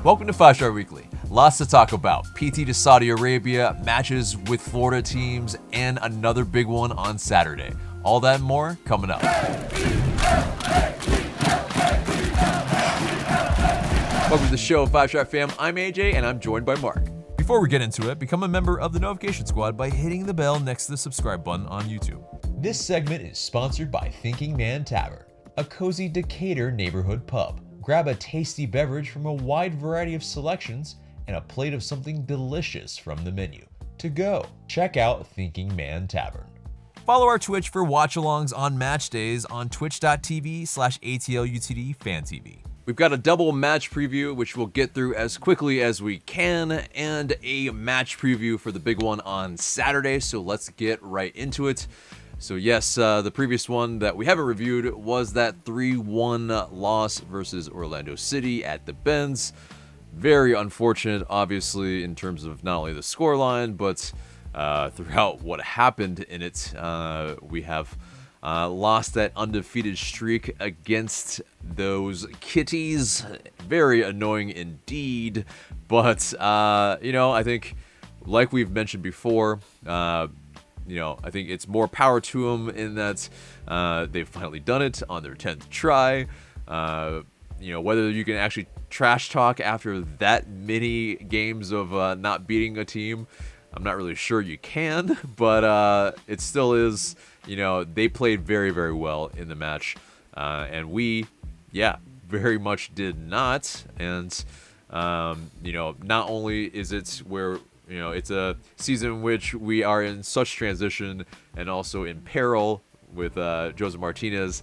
Welcome to 5 Star Weekly. Lots to talk about. PT to Saudi Arabia, matches with Florida teams, and another big one on Saturday. All that and more coming up. Welcome to the show, 5 Star fam. I'm AJ, and I'm joined by Marc. Before we get into it, become a member of the notification squad by hitting the bell next to the subscribe button on YouTube. This segment is sponsored by Thinking Man Tavern, a cozy Decatur neighborhood pub. Grab a tasty beverage from a wide variety of selections and a plate of something delicious from the menu. To go, check out Thinking Man Tavern. Follow our Twitch for watch-alongs on match days on twitch.tv/ATL UTD FanTV. We've got a double match preview, which we'll get through as quickly as we can, and a match preview for the big one on Saturday, so let's get right into it. So yes, the previous one that we haven't reviewed was that 3-1 loss versus Orlando City at the Benz. Very unfortunate, obviously, in terms of not only the scoreline, but throughout what happened in it. We have lost that undefeated streak against those kitties. Very annoying indeed. But, I think, like we've mentioned before, I think it's more power to them in that they've finally done it on their 10th try. Whether you can actually trash talk after that many games of not beating a team, I'm not really sure you can, but it still is, they played very, very well in the match. And we, very much did not. And, not only is it where it's a season in which we are in such transition and also in peril with Joseph Martinez,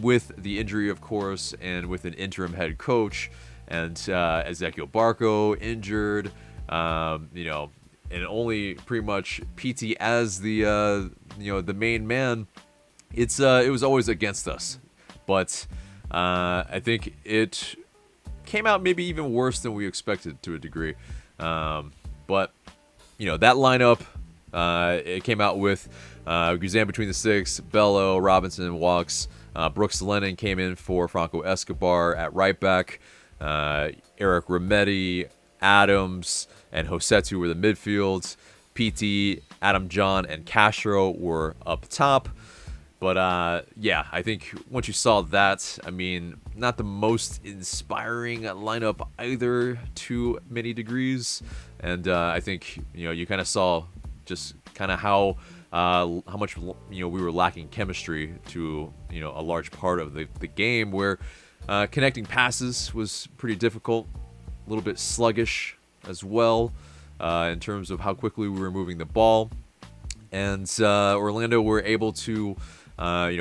with the injury, of course, and with an interim head coach, and Ezequiel Barco injured, and only pretty much PT as the the main man. It was always against us, but I think it came out maybe even worse than we expected to a degree. But, that lineup, it came out with Guzan between the six, Bello, Robinson, Walks. Brooks Lennon came in for Franco Escobar at right back. Eric Remedi, Adams, and Josetu were the midfields. PT, Adam John, and Castro were up top. But, I think once you saw that, not the most inspiring lineup either to many degrees. And I think, you kind of saw just kind of how much, we were lacking chemistry to, a large part of the game, where connecting passes was pretty difficult, a little bit sluggish as well in terms of how quickly we were moving the ball. And Orlando were able to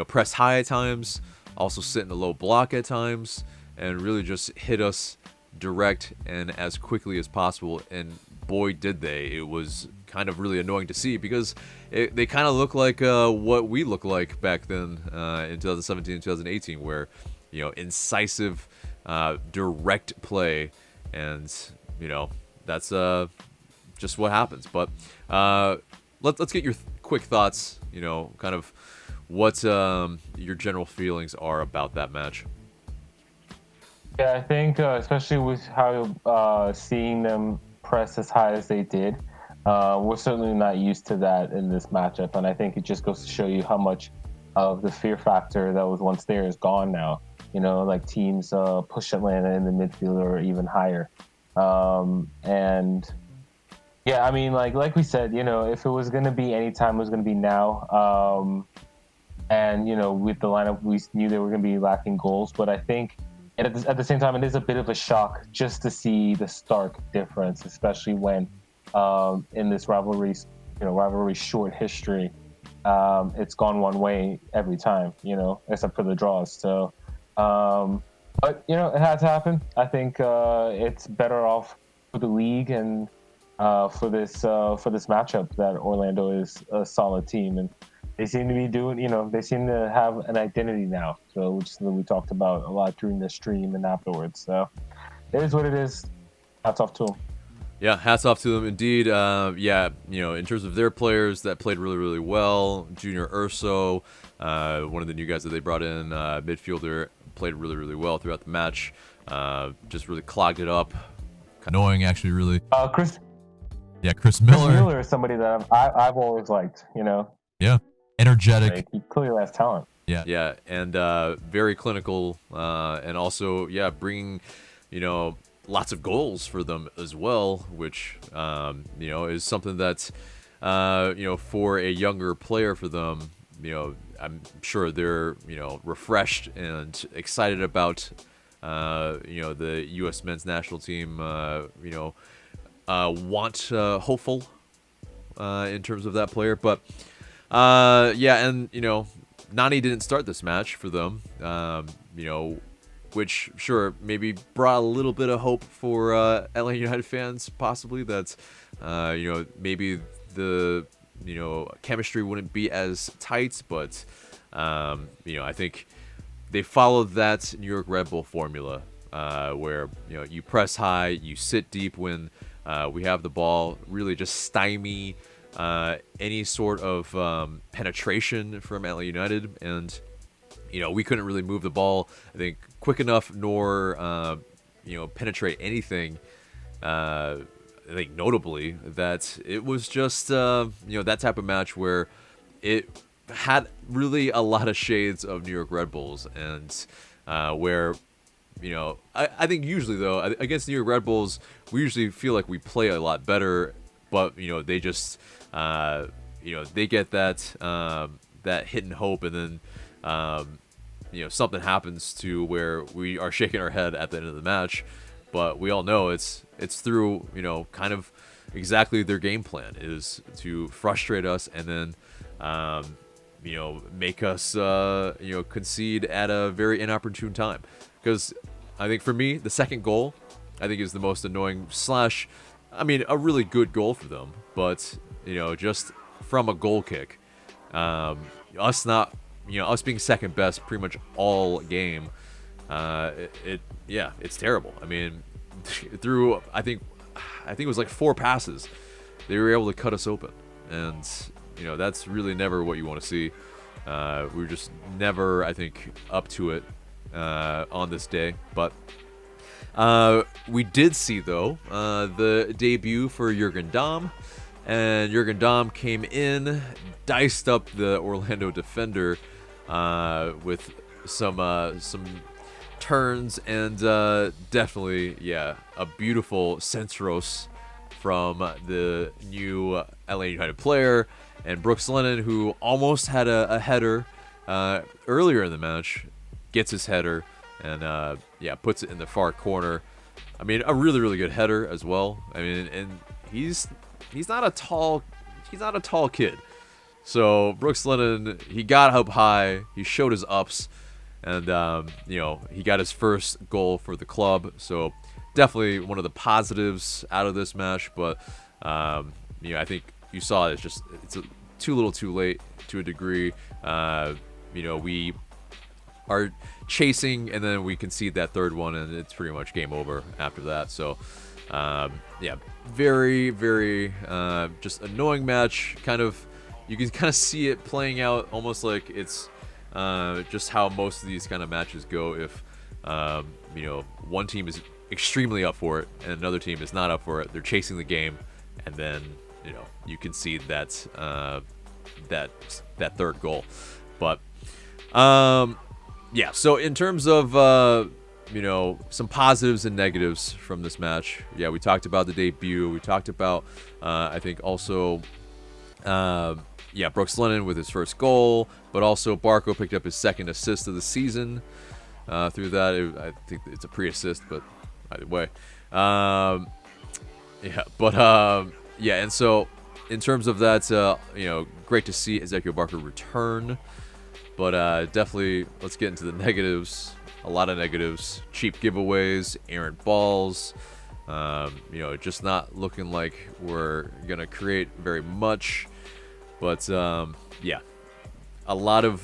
press high at times, also sit in a low block at times, and really just hit us direct and as quickly as possible. And boy, did they. It was kind of really annoying to see, because they kind of look like what we looked like back then in 2017 and 2018, where, incisive, direct play. And, that's just what happens. But let's get your quick thoughts, kind of what your general feelings are about that match. Yeah, I think especially with how seeing them press as high as they did, we're certainly not used to that in this matchup. And I think it just goes to show you how much of the fear factor that was once there is gone now. Like teams push Atlanta in the midfield or even higher. And yeah, like we said, if it was going to be any time, it was going to be now. And, with the lineup, we knew they were going to be lacking goals. But I think at the same time, it is a bit of a shock just to see the stark difference, especially when in this rivalry short history, it's gone one way every time, except for the draws. So, but, it had to happen. I think it's better off for the league and for this matchup that Orlando is a solid team. And they seem to be doing, they seem to have an identity now. So, which is something we talked about a lot during the stream and afterwards. So, it is what it is. Hats off to them. Yeah, hats off to them indeed. In terms of their players that played really, really well, Junior Urso, one of the new guys that they brought in, midfielder, played really, really well throughout the match. Just really clogged it up annoying, actually, really. Chris Chris Miller. Chris Miller is somebody that I've always liked. Yeah, energetic. Like, he clearly has talent. Yeah, and very clinical, and also bringing lots of goals for them as well, which is something that for a younger player for them, I'm sure they're refreshed and excited about the U.S. men's national team. Hopeful in terms of that player, but and Nani didn't start this match for them, which sure maybe brought a little bit of hope for Atlanta United fans, possibly that maybe the chemistry wouldn't be as tight, but I think they followed that New York Red Bull formula, where you press high, you sit deep when we have the ball, really just stymie any sort of penetration from Atlanta United, and we couldn't really move the ball, I think, quick enough, nor penetrate anything. I think notably that it was just that type of match where it had really a lot of shades of New York Red Bulls, and where I think usually though against New York Red Bulls we usually feel like we play a lot better, but they just they get that hidden hope, and then something happens to where we are shaking our head at the end of the match. But we all know it's through kind of exactly their game plan is to frustrate us and then make us concede at a very inopportune time. Because I think for me the second goal I think is the most annoying a really good goal for them, but just from a goal kick, us being second best pretty much all game. It's terrible. I mean, through I think it was like 4 passes, they were able to cut us open, and that's really never what you want to see. We were just never, I think, up to it on this day. But we did see though the debut for Jurgen Damm, and Jurgen Damm came in, diced up the Orlando defender with some turns, and definitely a beautiful centros from the new LA United player, and Brooks Lennon, who almost had a header earlier in the match, gets his header and puts it in the far corner. I mean, a really, really good header as well. I mean, and he's not a tall kid. So Brooks Lennon, he got up high, he showed his ups, and he got his first goal for the club. So definitely one of the positives out of this match. But I think you saw it's too little, too late to a degree. We are chasing, and then we concede that third one, and it's pretty much game over after that. So very, very just annoying match. You can kind of see it playing out almost like it's just how most of these kind of matches go. If one team is extremely up for it and another team is not up for it, they're chasing the game, and then you can see that third goal. But so in terms of some positives and negatives from this match, we talked about the debut. We talked about I think also Brooks Lennon with his first goal, but also Barco picked up his second assist of the season. Through that, I think it's a pre-assist, but either way, and so in terms of that, great to see Ezequiel Barco return, but definitely let's get into the negatives. A lot of negatives: cheap giveaways, errant balls. Just not looking like we're gonna create very much. But a lot of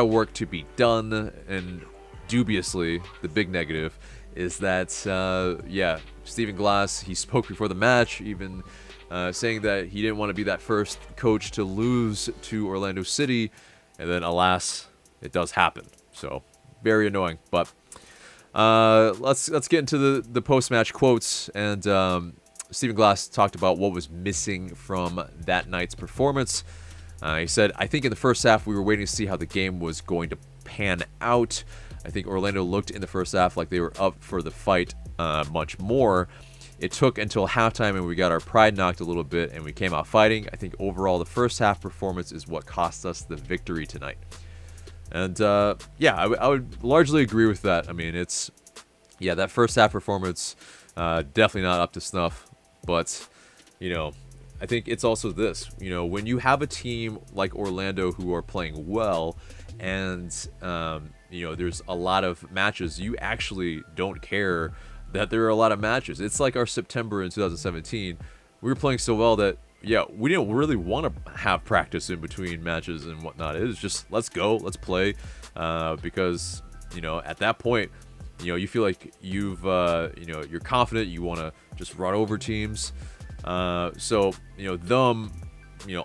work to be done, and dubiously the big negative is that Stephen Glass, he spoke before the match, even saying that he didn't want to be that first coach to lose to Orlando City, and then alas, it does happen. So very annoying. But Let's get into the post-match quotes. And Stephen Glass talked about what was missing from that night's performance. He said, I think in the first half we were waiting to see how the game was going to pan out. I think Orlando looked in the first half like they were up for the fight much more. It took until halftime and we got our pride knocked a little bit and we came out fighting. I think overall the first half performance is what cost us the victory tonight. And yeah, I would largely agree with that. I mean, that first half performance, definitely not up to snuff. But, I think it's also this, when you have a team like Orlando who are playing well and, there's a lot of matches, you actually don't care that there are a lot of matches. It's like our September in 2017. We were playing so well that, we didn't really want to have practice in between matches and whatnot. It was just, let's go, let's play. Because, at that point, you feel like you're confident, you want to just run over teams. So, them,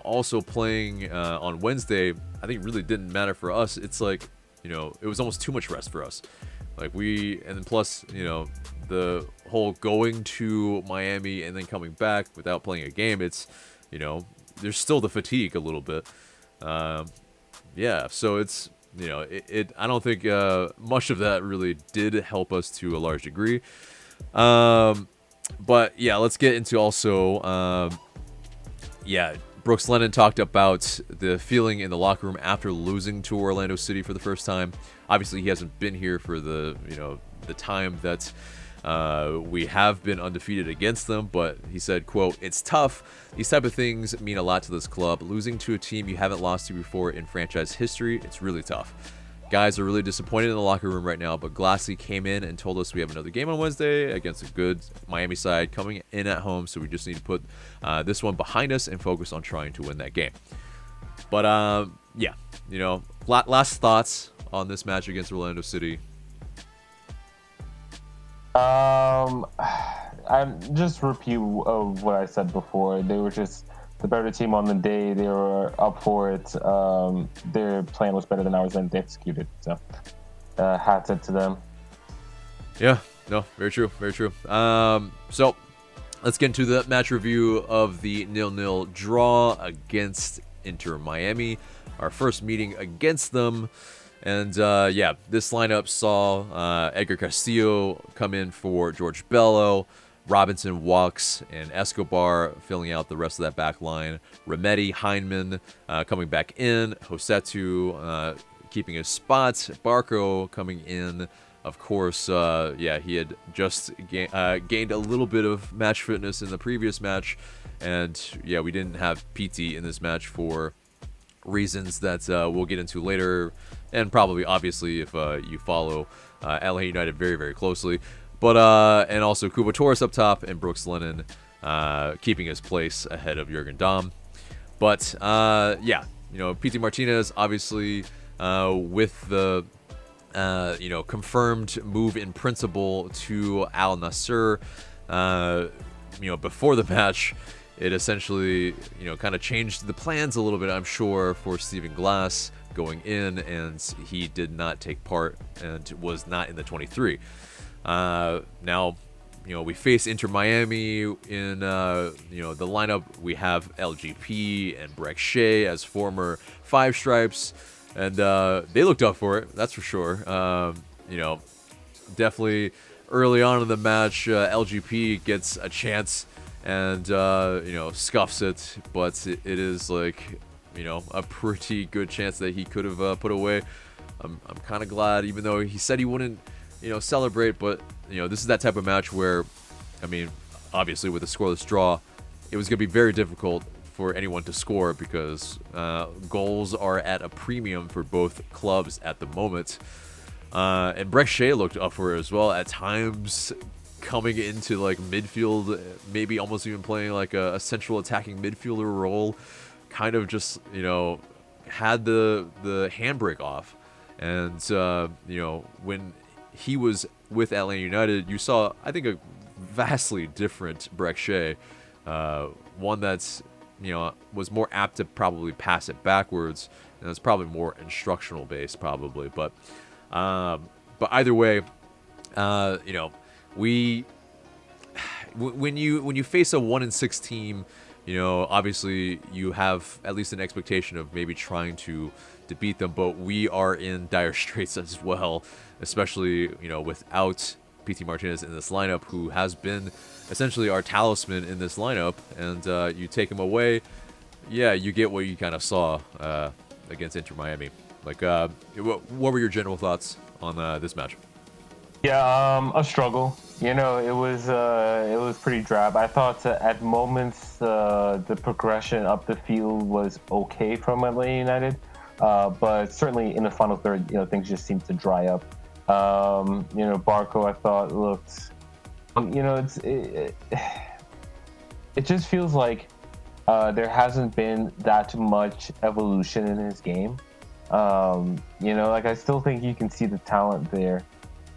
also playing on Wednesday, I think really didn't matter for us. It's like, it was almost too much rest for us. Like and then plus, the whole going to Miami and then coming back without playing a game, it's, there's still the fatigue a little bit. So it's, I don't think much of that really did help us to a large degree. But yeah, let's get into also, Brooks Lennon talked about the feeling in the locker room after losing to Orlando City for the first time. Obviously, he hasn't been here for the time that we have been undefeated against them, but he said, quote, "It's tough. These type of things mean a lot to this club. Losing to a team you haven't lost to before in franchise history, it's really tough. Guys are really disappointed in the locker room right now, but Glassy came in and told us we have another game on Wednesday against a good Miami side coming in at home, so we just need to put this one behind us and focus on trying to win that game." But, last thoughts on this match against Orlando City. I'm just repeat of what I said before. They were just the better team on the day. They were up for it. Their plan was better than ours, and they executed. So, hats up to them. Yeah, no, very true, very true. So let's get into the match review of the 0-0 draw against Inter Miami. Our first meeting against them. And, this lineup saw Edgar Castillo come in for George Bello, Robinson, Walks, and Escobar filling out the rest of that back line. Remedi, Heinemann coming back in. Josetu keeping his spot. Barco coming in. Of course, he had just gained a little bit of match fitness in the previous match. And, we didn't have Pity in this match for reasons that we'll get into later, and probably obviously if you follow LA United very, very closely. But and also Cubo Torres up top and Brooks Lennon keeping his place ahead of Jurgen Damm. But Pity Martinez obviously with the confirmed move in principle to Al-Nassr before the match. It essentially, kind of changed the plans a little bit, I'm sure, for Stephen Glass going in, and he did not take part and was not in the 23. Now, we face Inter Miami in, the lineup. We have LGP and Breck Shea as former Five Stripes, and they looked up for it, that's for sure. Definitely early on in the match, LGP gets a chance and scuffs it, but it is like a pretty good chance that he could have put away. I'm kind of glad, even though he said he wouldn't celebrate, but this is that type of match where, obviously with a scoreless draw, it was going to be very difficult for anyone to score because goals are at a premium for both clubs at the moment. And Breck Shea looked up for it as well at times, coming into like midfield, maybe almost even playing like a central attacking midfielder role, kind of just had the handbrake off. And when he was with Atlanta United, you saw, I think, a vastly different Breck Shea, one that's was more apt to probably pass it backwards, and it's probably more instructional based probably, but either way, you know, when you face a 1-6 team, you know, obviously you have at least an expectation of maybe trying to beat them, but we are in dire straits as well, especially, you know, without Pity Martinez in this lineup, who has been essentially our talisman in this lineup, and you take him away, yeah, you get what you kind of saw against Inter Miami. Like, what were your general thoughts on this match? Yeah, a struggle. You know, it was pretty drab. I thought at moments the progression up the field was okay from Atlanta United, but certainly in the final third, you know, things just seemed to dry up. You know, Barco, I thought looked, you know, it just feels like there hasn't been that much evolution in his game. You know, like I still think you can see the talent there.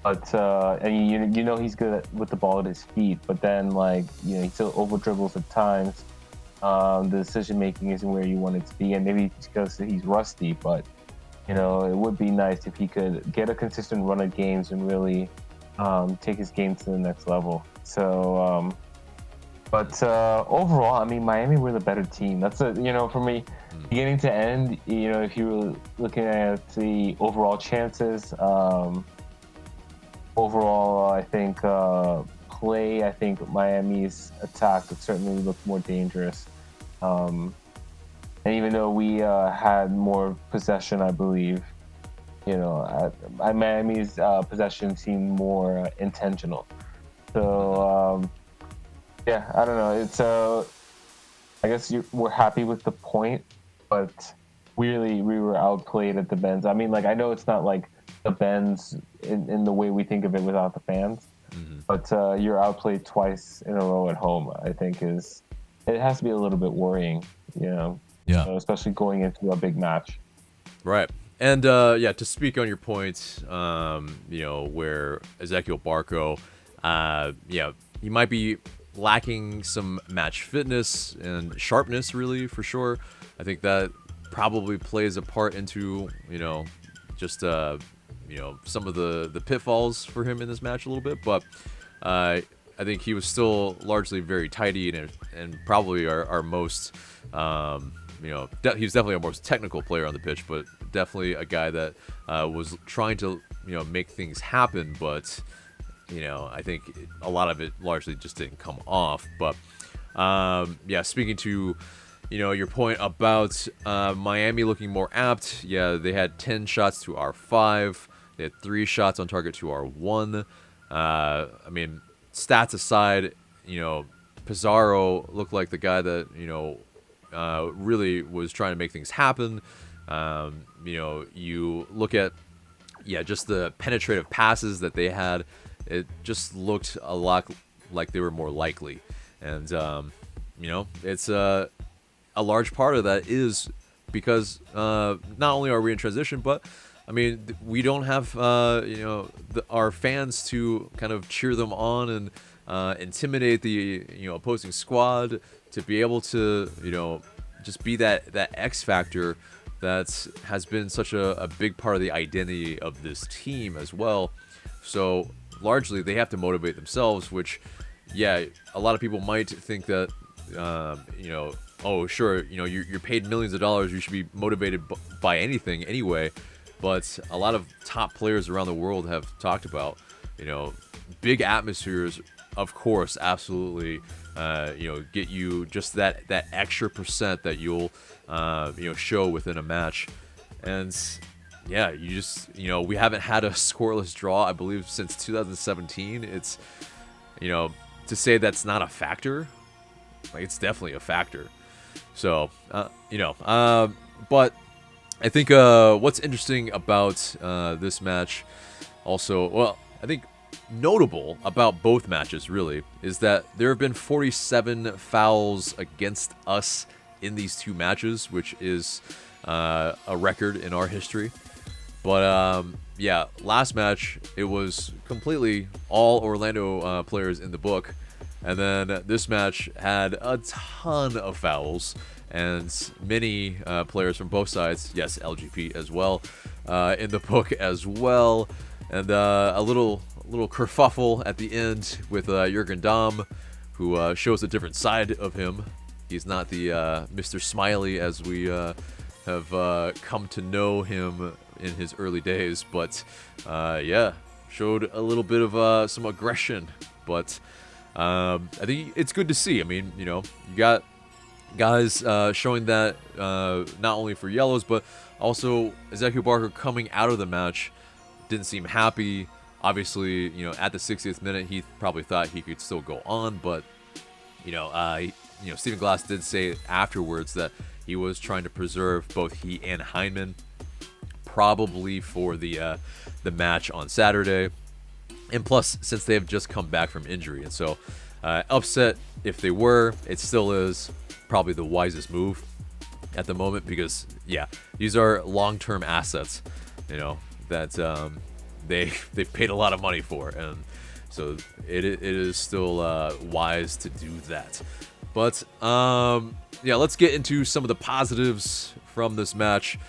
But and you know he's good with the ball at his feet, but then like you know he still over dribbles at times. The decision making isn't where you want it to be, and maybe it's because he's rusty. But you know it would be nice if he could get a consistent run of games and really take his game to the next level. So, but overall, I mean Miami were the better team. That's you know for me, beginning to end. You know if you were looking at the overall chances. Overall, I think play. I think Miami's attack certainly looked more dangerous, and even though we had more possession, I believe, you know, Miami's possession seemed more intentional. So yeah, I don't know. It's I guess we're happy with the point, but really we were outplayed at the Benz. I mean, like I know it's not like the Benz in the way we think of it without the fans, but you're outplayed twice in a row at home. I think it has to be a little bit worrying, you know. Yeah. Especially going into a big match. Right. And yeah, to speak on your point, you know, where Ezequiel Barco, yeah, he might be lacking some match fitness and sharpness, really, for sure. I think that probably plays a part into, you know, just you know, some of the pitfalls for him in this match a little bit, but I think he was still largely very tidy and probably our most, you know, he's definitely our most technical player on the pitch, but definitely a guy that was trying to, you know, make things happen, but, you know, I think a lot of it largely just didn't come off. But yeah, speaking to, you know, your point about Miami looking more apt, yeah, they had 10 shots to our 5. They had 3 shots on target to our 1. I mean, stats aside, you know, Pizarro looked like the guy that, you know, really was trying to make things happen. You know, you look at, yeah, just the penetrative passes that they had, it just looked a lot like they were more likely. And, you know, it's a large part of that is because not only are we in transition, but I mean, we don't have, you know, our fans to kind of cheer them on and intimidate the, you know, opposing squad to be able to, you know, just be that X factor that has been such a big part of the identity of this team as well. So largely they have to motivate themselves, which, yeah, a lot of people might think that, you know, oh, sure, you know, you're paid millions of dollars, you should be motivated by anything anyway. But a lot of top players around the world have talked about, you know, big atmospheres, of course, absolutely, you know, get you just that extra percent that you'll, you know, show within a match. And yeah, you just, you know, we haven't had a scoreless draw, I believe, since 2017. It's, you know, to say that's not a factor, like, it's definitely a factor. So, you know, but I think what's interesting about this match also, well, I think notable about both matches, really, is that there have been 47 fouls against us in these two matches, which is a record in our history. But, yeah, last match, it was completely all Orlando players in the book. And then this match had a ton of fouls and many players from both sides, yes, LGP as well, in the book as well. And a little little kerfuffle at the end with Jurgen Damm, who shows a different side of him. He's not the Mr. Smiley as we have come to know him in his early days, but yeah, showed a little bit of some aggression. But I think it's good to see. I mean, you got guys showing that not only for yellows, but also Ezequiel Barco coming out of the match didn't seem happy. Obviously, at the 60th minute, he probably thought he could still go on, but Stephen Glass did say afterwards that he was trying to preserve both he and Hyndman, probably for the match on Saturday. And plus, since they have just come back from injury, and so upset if they were, it still is probably the wisest move at the moment, because yeah, these are long-term assets, that they've paid a lot of money for, and so it is still wise to do that. But yeah, let's get into some of the positives from this match.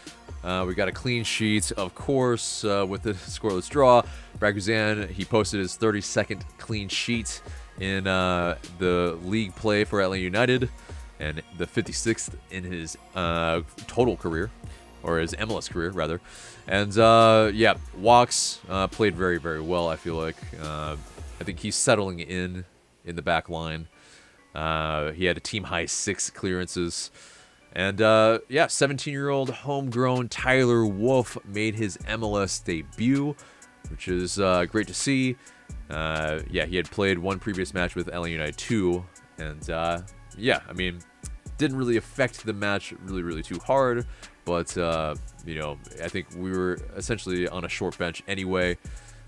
We got a clean sheet, of course, with the scoreless draw. Brad Guzan, he posted his 32nd clean sheet in the league play for Atlanta United, and the 56th in his total career, or his MLS career, rather. And yeah, Walks played very, very well, I feel like. I think he's settling in the back line. He had a team-high 6 clearances. And yeah, 17-year-old homegrown Tyler Wolff made his MLS debut, which is great to see. Yeah, he had played one previous match with Atlanta United 2, and yeah, I mean, didn't really affect the match really too hard, but I think we were essentially on a short bench anyway,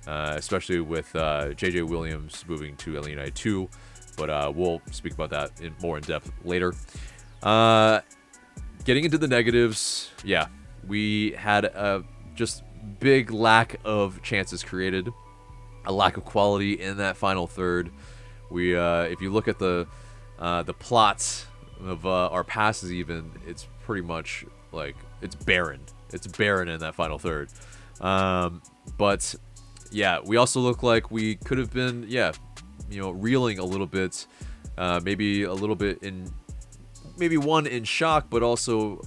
especially with JJ Williams moving to Atlanta United 2, but we'll speak about that more in depth later. Getting into the negatives, yeah, we had a just big lack of chances created, a lack of quality in that final third. We, if you look at the plots of our passes, even, it's pretty much like it's barren. It's barren in that final third. But yeah, we also look like we could have been, reeling a little bit, maybe a little bit in. Maybe one in shock, but also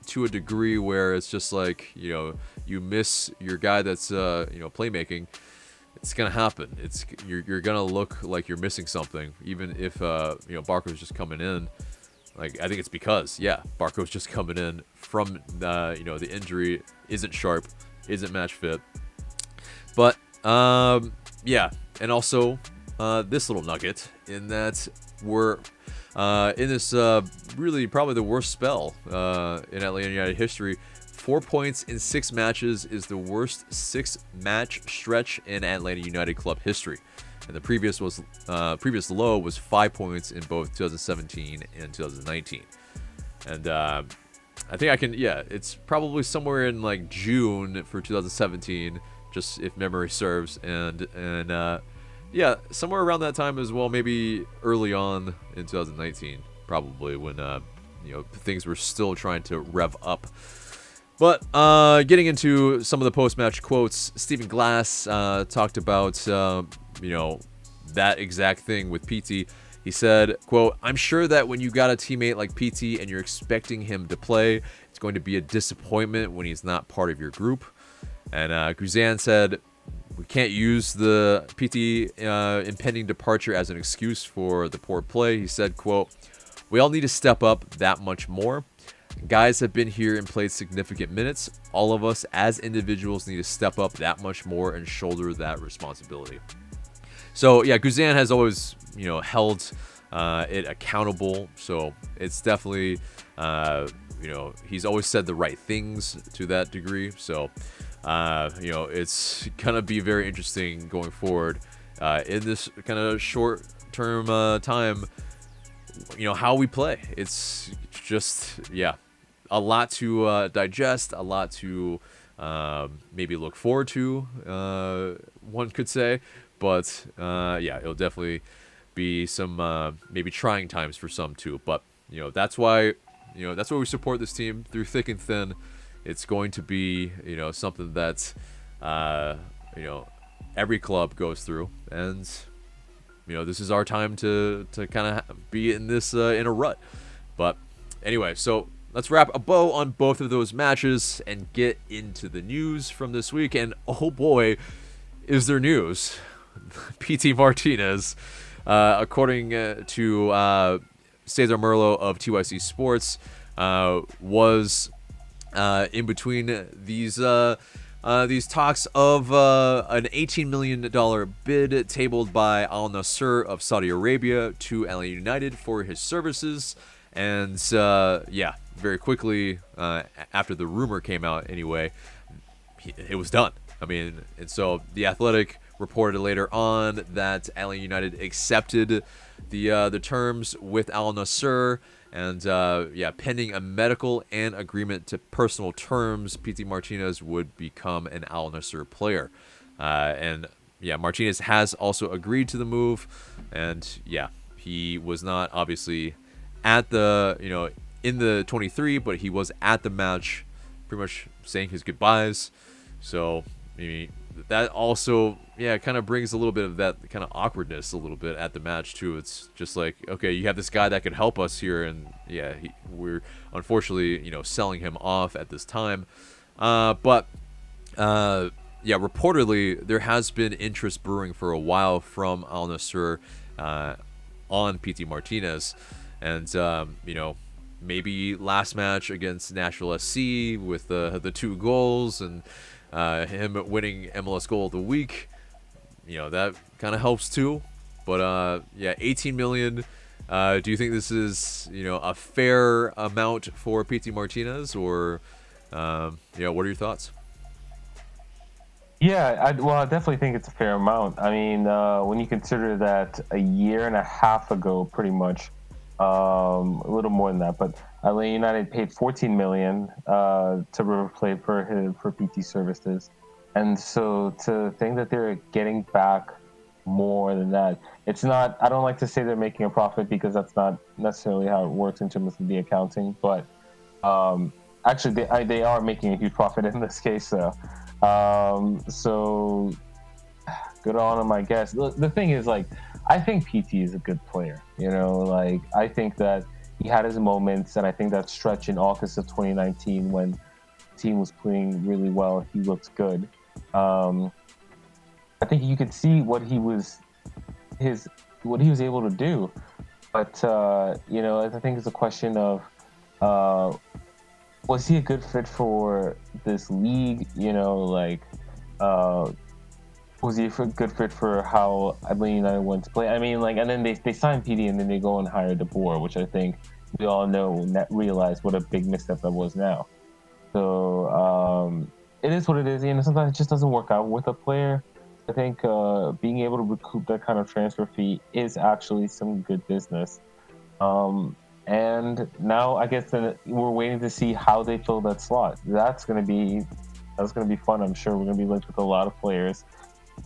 to a degree where it's just like, you miss your guy that's, playmaking. It's going to happen. You're going to look like you're missing something, even if, Barco's just coming in. Like, I think it's because, yeah, Barco's just coming in from, the injury, isn't sharp, isn't match fit. But, yeah, and also this little nugget in that we're in this really probably the worst spell in Atlanta United history. 4 points in 6 matches is the worst 6-match stretch in Atlanta United club history, and the previous low was 5 points in both 2017 and 2019. And I think it's probably somewhere in like June for 2017, just if memory serves, and yeah, somewhere around that time as well, maybe early on in 2019, probably, when things were still trying to rev up. But getting into some of the post-match quotes, Stephen Glass talked about that exact thing with Pity. He said, quote, "I'm sure that when you got a teammate like Pity and you're expecting him to play, it's going to be a disappointment when he's not part of your group." And Guzan said, "We can't use the Pity impending departure as an excuse for the poor play." He said, quote, "We all need to step up that much more. Guys have been here and played significant minutes. All of us as individuals need to step up that much more and shoulder that responsibility." So yeah, Guzan has always, held it accountable. So it's definitely, he's always said the right things to that degree. So, it's gonna be very interesting going forward in this kind of short-term time. How we play. It's just, yeah, a lot to digest, a lot to maybe look forward to, one could say. But, yeah, it'll definitely be some maybe trying times for some too. But, that's why we support this team through thick and thin. It's going to be, something that's, every club goes through, and this is our time to kind of be in this in a rut. But anyway, so let's wrap a bow on both of those matches and get into the news from this week. And oh boy, is there news. Pity Martinez, according to Cesar Merlo of TYC Sports, was in between these talks of an $18 million bid tabled by Al-Nassr of Saudi Arabia to Atlanta United for his services. And very quickly after the rumor came out anyway, it was done. I mean, and so The Athletic reported later on that Atlanta United accepted the terms with Al-Nassr, and pending a medical and agreement to personal terms, Pity Martinez would become an Al-Nassr player. Martinez has also agreed to the move, and he was not obviously at the in the 23, but he was at the match, pretty much saying his goodbyes. So I mean, that also kind of brings a little bit of that kind of awkwardness a little bit at the match too. It's just like, okay, you have this guy that could help us here, and we're unfortunately selling him off at this time. Reportedly there has been interest brewing for a while from Al-Nassr on Pity Martinez, and maybe last match against Nashville SC with the 2 goals and him winning MLS Goal of the Week, that kind of helps too. But $18 million. Do you think this is a fair amount for Pity Martinez, or what are your thoughts? Yeah, I definitely think it's a fair amount. I mean, when you consider that a year and a half ago, pretty much, a little more than that, but Atlanta United paid $14 million to River Plate for PT services, and so to think that they're getting back more than that, it's not. I don't like to say they're making a profit, because that's not necessarily how it works in terms of the accounting. But actually, they are making a huge profit in this case. So good on them, I guess. The thing is, like, I think PT is a good player. I think that he had his moments, and I think that stretch in August of 2019 when the team was playing really well, he looked good. I think you could see what he was able to do, but I think it's a question of was he a good fit for this league? Was he a good fit for how Atlanta United went to play? I mean, and then they signed PD, and then they go and hire DeBoer, which I think we all realize what a big misstep that was now. So it is what it is. Sometimes it just doesn't work out with a player. I think being able to recoup that kind of transfer fee is actually some good business. And now I guess we're waiting to see how they fill that slot. That's gonna be fun. I'm sure we're gonna be linked with a lot of players.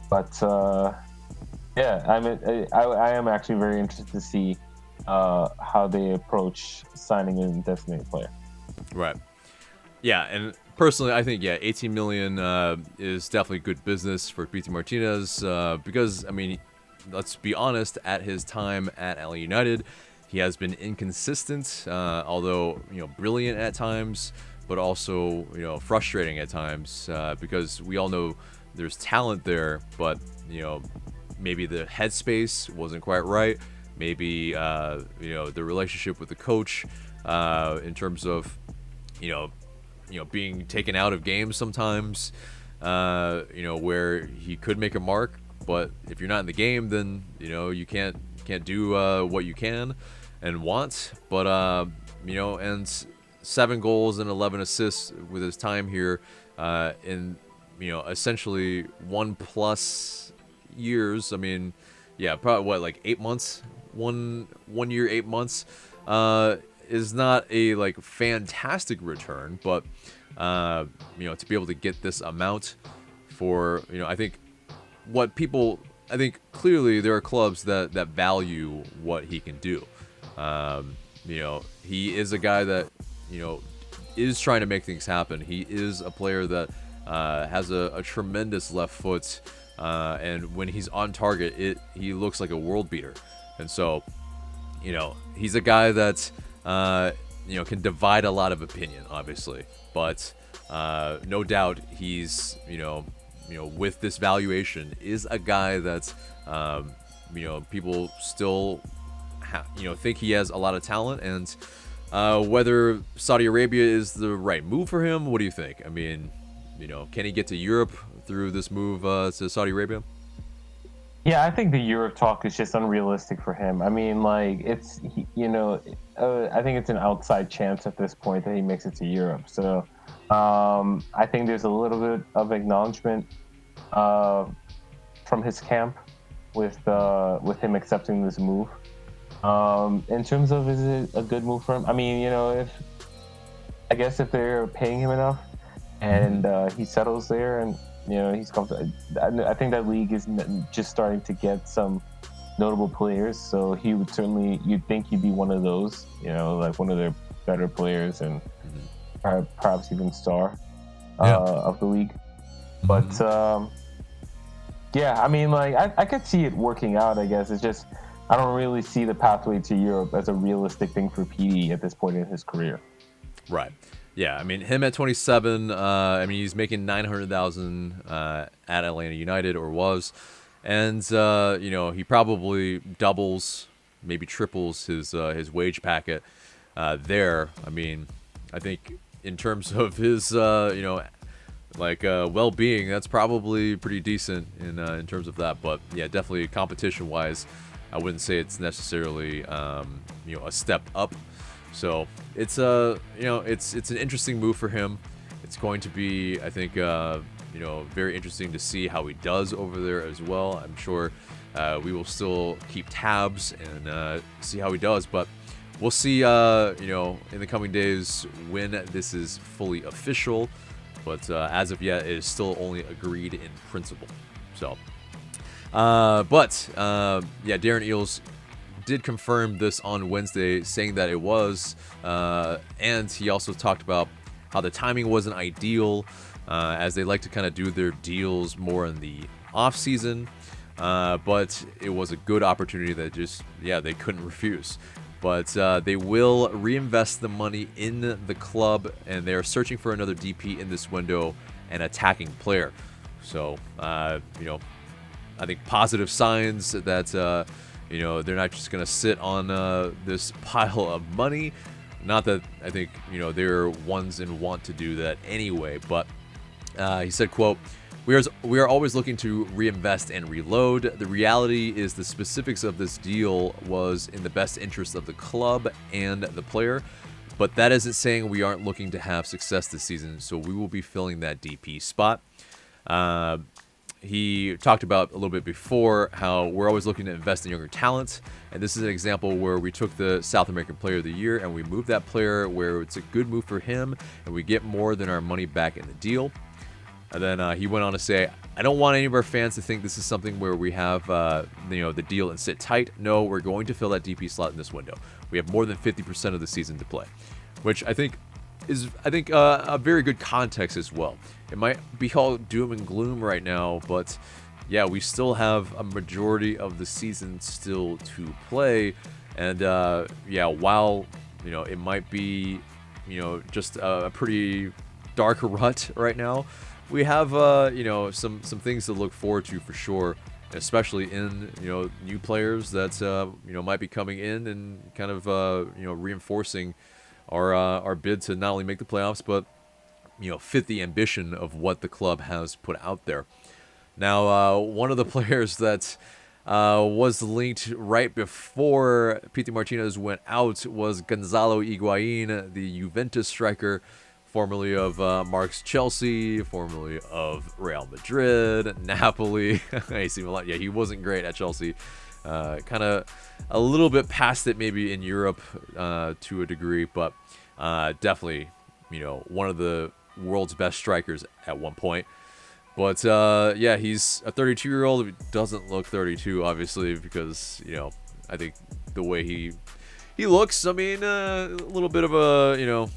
But I am actually very interested to see how they approach signing a designated player. Right. Yeah, and personally, I think $18 million is definitely good business for Pity Martinez because, I mean, let's be honest, at his time at Atlanta United, he has been inconsistent, although brilliant at times, but also frustrating at times because we all know there's talent there, but maybe the headspace wasn't quite right. Maybe the relationship with the coach in terms of being taken out of games sometimes, where he could make a mark, but if you're not in the game, then you can't do what you can and want. But and 7 goals and 11 assists with his time here in essentially 1+ years. I mean, probably what, 8 months, 1 year 8 months is not a fantastic return, but to be able to get this amount for I think clearly there are clubs that value what he can do. He is a guy that is trying to make things happen. He is a player that has a tremendous left foot. and when he's on target, he looks like a world beater. And so, he's a guy that can divide a lot of opinion, obviously, but no doubt he's with this valuation is a guy that people still think he has a lot of talent, and whether Saudi Arabia is the right move for him. What do you think? I mean, can he get to Europe through this move to Saudi Arabia? Yeah, I think the Europe talk is just unrealistic for him. I mean, like, I think it's an outside chance at this point that he makes it to Europe. So I think there's a little bit of acknowledgement from his camp with him accepting this move. In terms of, is it a good move for him? I mean, if they're paying him enough and he settles there and he's comfortable. I think that league is just starting to get some notable players, so he would certainly, you'd think he'd be one of those, like one of their better players and perhaps even star of the league. But I mean, like, I could see it working out, I guess. It's just, I don't really see the pathway to Europe as a realistic thing for PD at this point in his career. Right. Yeah, I mean, him at 27, he's making $900,000 at Atlanta United, or was, and he probably doubles, maybe triples his wage packet there. I mean, I think in terms of his well-being, that's probably pretty decent in terms of that. But yeah, definitely competition-wise, I wouldn't say it's necessarily a step up. So it's it's an interesting move for him. It's going to be, I think, very interesting to see how he does over there as well. I'm sure we will still keep tabs and see how he does, but we'll see in the coming days when this is fully official. But as of yet, it is still only agreed in principle. So, Darren Eales did confirm this on Wednesday, saying that it was, and he also talked about how the timing wasn't ideal, as they like to kind of do their deals more in the off season, but it was a good opportunity that they couldn't refuse. But they will reinvest the money in the club, and they're searching for another DP in this window, an attacking player. So I think positive signs that they're not just going to sit on this pile of money. Not that I think, they're ones and want to do that anyway. But he said, quote, we are always looking to reinvest and reload. The reality is the specifics of this deal was in the best interest of the club and the player. But that isn't saying we aren't looking to have success this season. So we will be filling that DP spot. He talked about a little bit before how we're always looking to invest in younger talent. And this is an example where we took the South American Player of the Year and we moved that player where it's a good move for him and we get more than our money back in the deal. And then he went on to say, I don't want any of our fans to think this is something where we have the deal and sit tight. No, we're going to fill that DP slot in this window. We have more than 50% of the season to play, which I think is a very good context as well. It might be all doom and gloom right now, but yeah, we still have a majority of the season still to play. And while it might be just a pretty dark rut right now, we have some things to look forward to for sure, especially in new players that might be coming in and kind of reinforcing our bid to not only make the playoffs but fit the ambition of what the club has put out there. Now, one of the players that was linked right before Pity Martinez went out was Gonzalo Higuain, the Juventus striker, formerly of Marc's Chelsea, formerly of Real Madrid, Napoli. He wasn't great at Chelsea. Kind of a little bit past it maybe in Europe to a degree, but definitely, one of the world's best strikers at one point. But he's a 32-year-old who doesn't look 32, obviously, because I think the way he looks. I mean, a little bit of a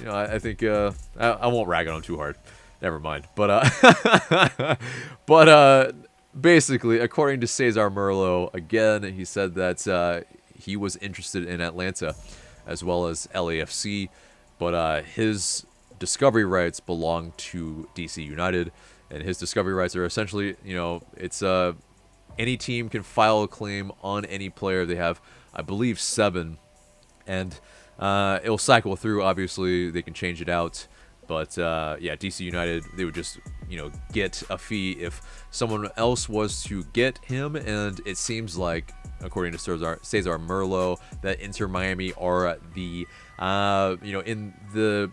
I think I won't rag on him too hard. Never mind. But basically, according to Cesar Merlo, again, he said that he was interested in Atlanta as well as LAFC, but his discovery rights belong to DC United, and his discovery rights are essentially, it's any team can file a claim on any player. They have, I believe, 7, and it'll cycle through. Obviously, they can change it out. But, yeah, DC United, they would just, get a fee if someone else was to get him. And it seems like, according to Cesar Merlo, that Inter Miami are the, in the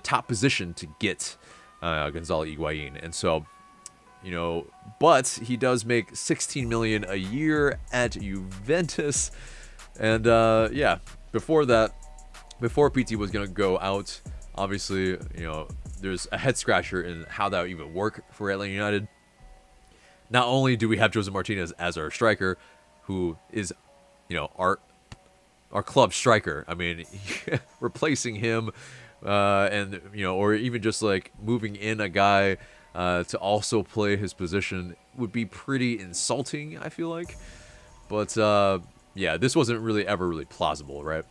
top position to get Gonzalo Higuain. And so, but he does make $16 million a year at Juventus. And, yeah, before PT was going to go out, obviously, there's a head scratcher in how that would even work for Atlanta United. Not only do we have Jose Martinez as our striker, who is, our club striker. I mean, replacing him, and or even just like moving in a guy to also play his position would be pretty insulting, I feel like. But yeah, this wasn't really ever really plausible, right?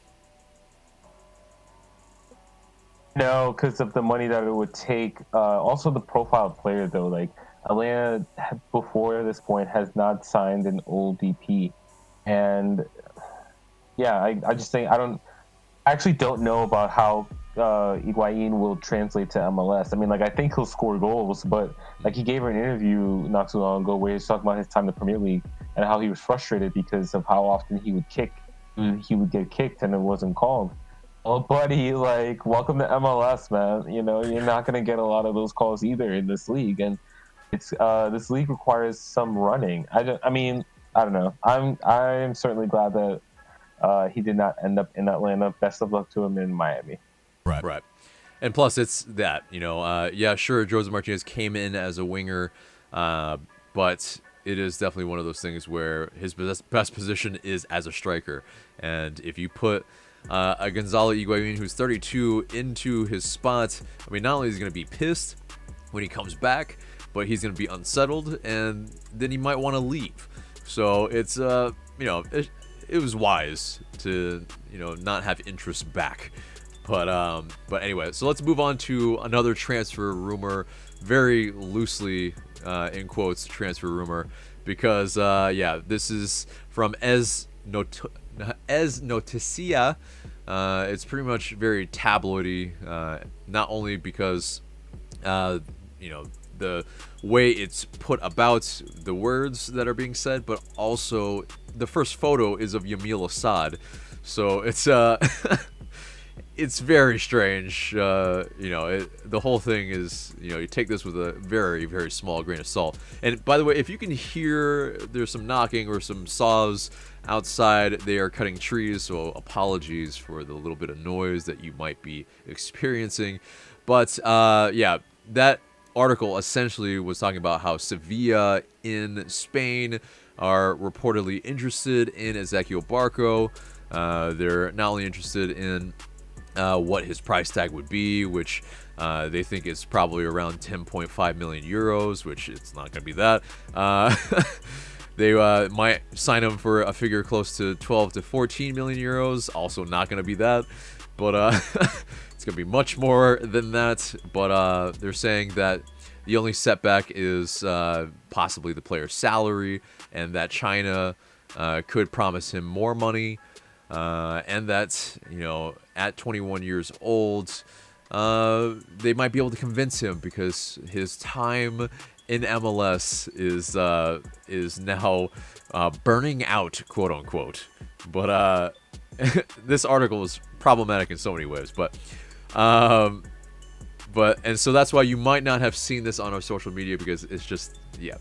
No, because of the money that it would take. Also, the profile player, though. Like, Atlanta, before this point, has not signed an old DP. And, yeah, I just think I actually don't know about how Higuain will translate to MLS. I mean, like, I think he'll score goals, but, like, he gave an interview not too long ago where he was talking about his time in the Premier League and how he was frustrated because of how often he would get kicked and it wasn't called. Oh, buddy, like, welcome to MLS, man. You're not going to get a lot of those calls either in this league. And it's this league requires some running. I don't know. I'm certainly glad that he did not end up in Atlanta. Best of luck to him in Miami. Right. And plus, it's that, yeah, sure, Jose Martinez came in as a winger, but it is definitely one of those things where his best position is as a striker. And if you put a Gonzalo Higuain, who's 32, into his spot, I mean, not only is he going to be pissed when he comes back, but he's going to be unsettled, and then he might want to leave. So it's, it was wise to, not have interest back. But anyway, so let's move on to another transfer rumor, very loosely, in quotes, transfer rumor, because, yeah, this is from Ez Noticia. It's pretty much very tabloidy, not only because, the way it's put about the words that are being said, but also the first photo is of Yamil Assad. So it's, it's very strange. The whole thing is, you take this with a very, very small grain of salt. And by the way, if you can hear there's some knocking or some saws outside, they are cutting trees, so apologies for the little bit of noise that you might be experiencing. But yeah, that article essentially was talking about how Sevilla in Spain are reportedly interested in Ezequiel Barco. They're not only interested in what his price tag would be, which they think is probably around 10.5 million euros, which it's not going to be that. They might sign him for a figure close to 12 to 14 million euros. Also not going to be that. But it's going to be much more than that. But they're saying that the only setback is possibly the player's salary, and that China could promise him more money. And that, at 21 years old, they might be able to convince him because his time in MLS is now burning out, quote unquote. But this article is problematic in so many ways. But and so that's why you might not have seen this on our social media, because it's just, yeah,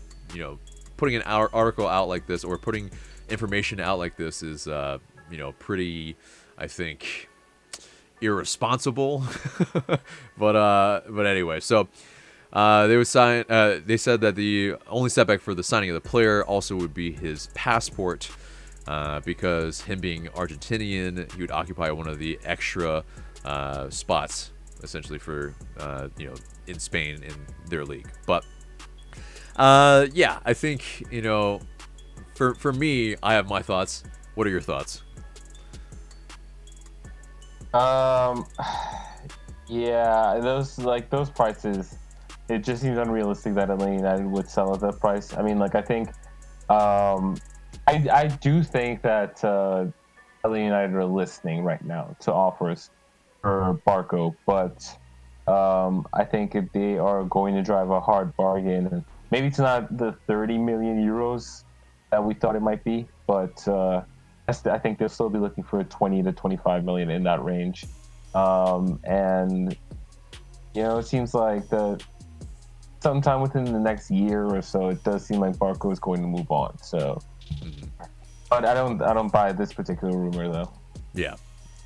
putting an article out like this or putting information out like this is pretty, I think, irresponsible. But anyway, so they said that the only setback for the signing of the player also would be his passport, because him being Argentinian, he would occupy one of the extra spots essentially for in Spain in their league. But Yeah, I think, for me, I have my thoughts. What are your thoughts? Um, yeah, those prices, it just seems unrealistic that Atlanta United would sell at that price. I mean, like I think, um, I do think that Atlanta United are listening right now to offers for Barco, but I think if they are going to drive a hard bargain, maybe it's not the 30 million euros that we thought it might be, but I think they'll still be looking for 20 to 25 million in that range. And it seems like sometime within the next year or so, it does seem like Barco is going to move on. So, but I don't buy this particular rumor though. Yeah.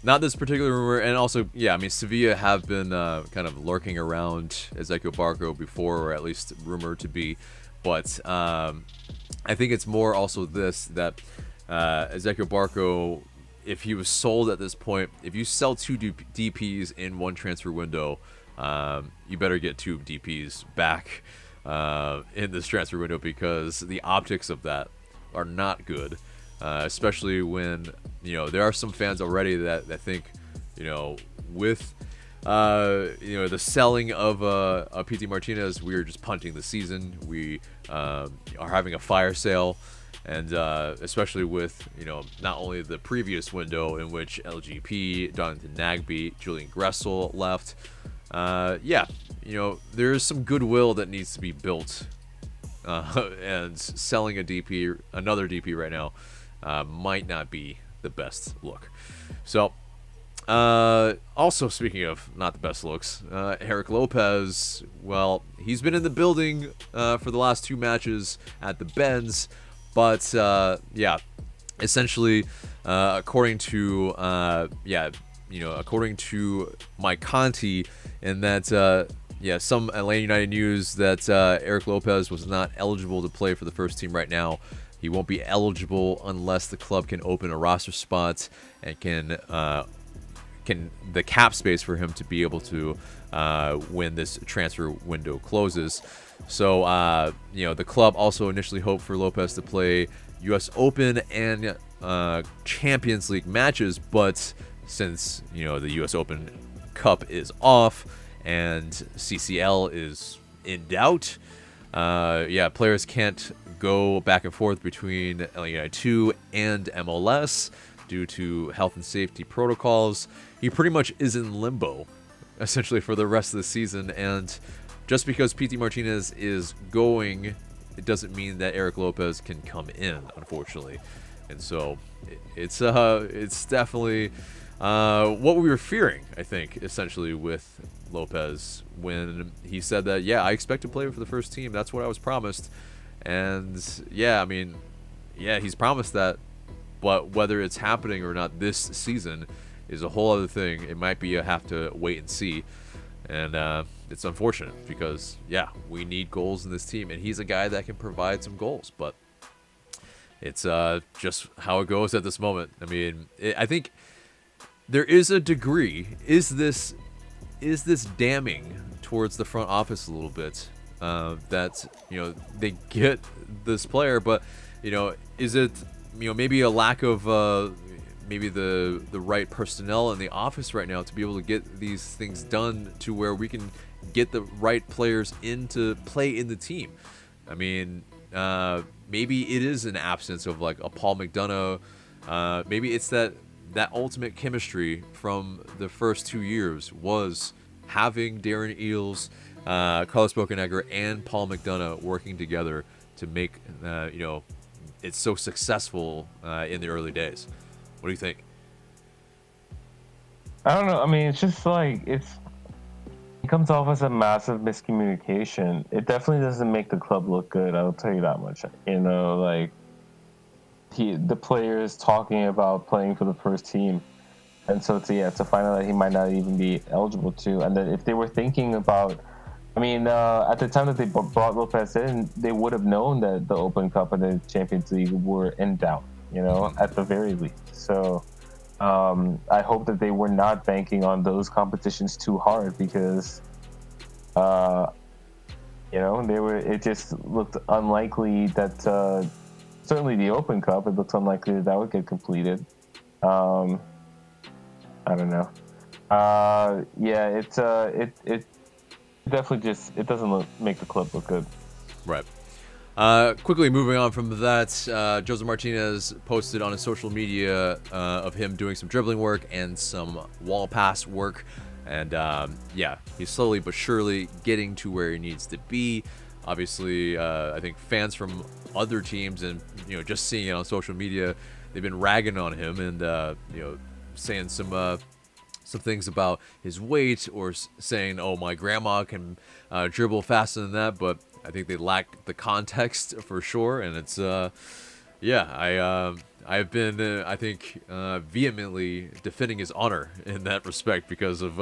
Not this particular rumor, and also, yeah, I mean, Sevilla have been kind of lurking around Ezequiel Barco before, or at least rumored to be, but I think it's more also this, that Ezequiel Barco, if he was sold at this point, if you sell two DPs in one transfer window, you better get two DPs back in this transfer window, because the optics of that are not good. Especially when there are some fans already that think with the selling of Pity Martinez, we're just punting the season. We are having a fire sale, and especially with not only the previous window in which LGP, Donington Nagbe, Julian Gressel left. There is some goodwill that needs to be built, and selling another DP right now, might not be the best look. So, also speaking of not the best looks, Eric Lopez, well, he's been in the building for the last two matches at the Benz, but essentially, according to Mike Conti, in that some Atlanta United news that Eric Lopez was not eligible to play for the first team right now. He won't be eligible unless the club can open a roster spot and can the cap space for him to be able to when this transfer window closes. So the club also initially hoped for Lopez to play U.S. Open and Champions League matches, but since the U.S. Open Cup is off and CCL is in doubt, players can't go back and forth between Atlanta United 2 and MLS due to health and safety protocols. He pretty much is in limbo, essentially, for the rest of the season. And just because Pity Martinez is going, it doesn't mean that Eric Lopez can come in, unfortunately. And so it's definitely what we were fearing, I think, essentially, with Lopez when he said that, I expect to play for the first team. That's what I was promised. And he's promised that, but whether it's happening or not this season is a whole other thing. It might be a have to wait and see. And it's unfortunate because, we need goals in this team, and he's a guy that can provide some goals, but it's just how it goes at this moment. I mean, I think there is a degree. Is this damning towards the front office a little bit? That they get this player, but is it maybe a lack of maybe the right personnel in the office right now to be able to get these things done to where we can get the right players into play in the team? I mean, maybe it is an absence of like a Paul McDonough. Maybe it's that ultimate chemistry from the first 2 years was having Darren Eales, Carlos Bocanegra, and Paul McDonough working together to make it's so successful in the early days. What do you think? I don't know. I mean, it's just like it comes off as a massive miscommunication. It definitely doesn't make the club look good. I'll tell you that much. The players talking about playing for the first team, and so to find out that he might not even be eligible to, and that if they were thinking about, at the time that they brought Lopez in, they would have known that the Open Cup and the Champions League were in doubt, at the very least. So I hope that they were not banking on those competitions too hard, because You know, they were. It just looked unlikely that certainly the Open Cup. It looked unlikely that would get completed. I don't know. Yeah, it definitely just it doesn't make the club look good. Right. Quickly moving on from that, Joseph Martinez posted on his social media of him doing some dribbling work and some wall pass work. And yeah, he's slowly but surely getting to where he needs to be. Obviously, I think fans from other teams and, just seeing it on social media, they've been ragging on him and, saying some things about his weight or saying, oh, my grandma can dribble faster than that. But I think they lack the context for sure. And it's, yeah, I've been, I think, vehemently defending his honor in that respect because of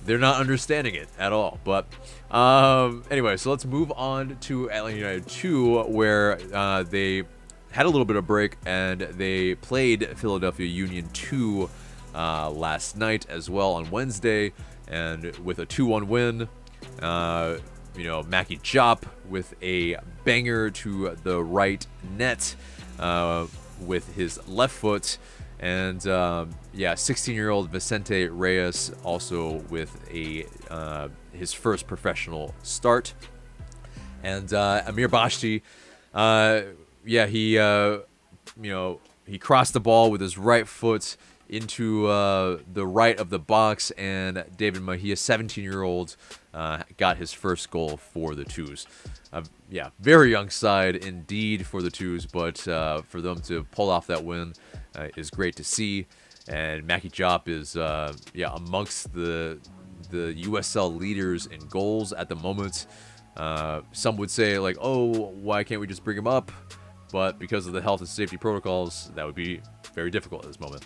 they're not understanding it at all. But anyway, so let's move on to Atlanta United 2, where they had a little bit of break and they played Philadelphia Union 2 last night as well on Wednesday, and with a 2-1 win. Mackie Jop with a banger to the right net with his left foot. And 16-year-old Vicente Reyes also with his first professional start. And Amir Bashti, he crossed the ball with his right foot into the right of the box, and David Mejia, 17-year-old, got his first goal for the Twos. Very young side indeed for the Twos, but for them to pull off that win is great to see. And Mackie Jop is amongst the USL leaders in goals at the moment. Some would say, like, oh, why can't we just bring him up? But because of the health and safety protocols, that would be very difficult at this moment.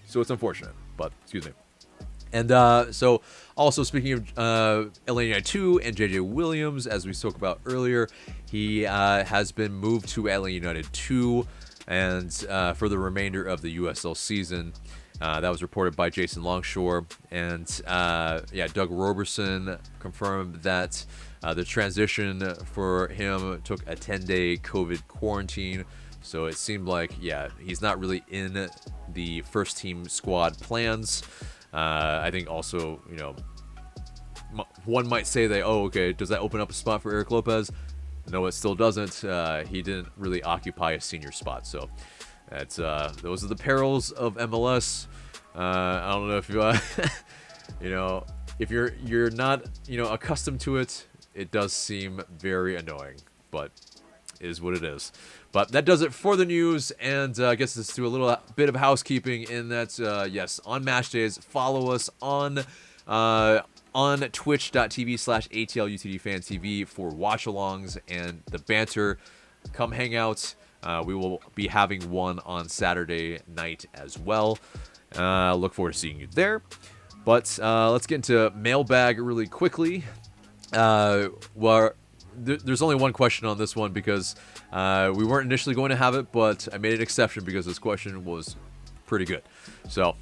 So it's unfortunate, but excuse me. And so also speaking of Atlanta United 2 and JJ Williams, as we spoke about earlier, he has been moved to Atlanta United 2 and for the remainder of the USL season. That was reported by Jason Longshore. And Doug Roberson confirmed that the transition for him took a 10-day COVID quarantine. So it seemed like, he's not really in the first team squad plans. I think also, one might say that, does that open up a spot for Eric Lopez? No, it still doesn't. He didn't really occupy a senior spot. So that's those are the perils of MLS. I don't know if you, if you're not, accustomed to it, it does seem very annoying, but it is what it is. But that does it for the news, and I guess let's do a little bit of housekeeping in that, yes, on match days, follow us on twitch.tv/ATL UTD Fan TV for watch-alongs and the banter. Come hang out. We will be having one on Saturday night as well. Look forward to seeing you there. But let's get into Mailbag really quickly. There's only one question on this one because we weren't initially going to have it, but I made an exception because this question was pretty good. So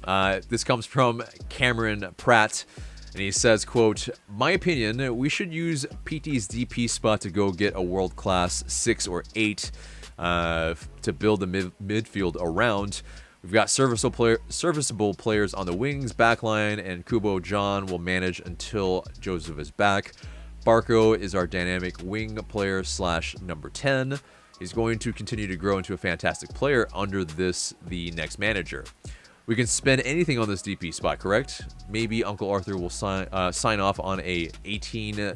this comes from Cameron Pratt, and he says, quote, "My opinion, we should use PT's DP spot to go get a world-class 6 or 8 to build the midfield around. We've got serviceable players on the wings, backline, and Kubo John will manage until Joseph is back. Barco is our dynamic wing player / number 10. He's going to continue to grow into a fantastic player under the next manager. We can spend anything on this DP spot, correct? Maybe Uncle Arthur will sign off on a 18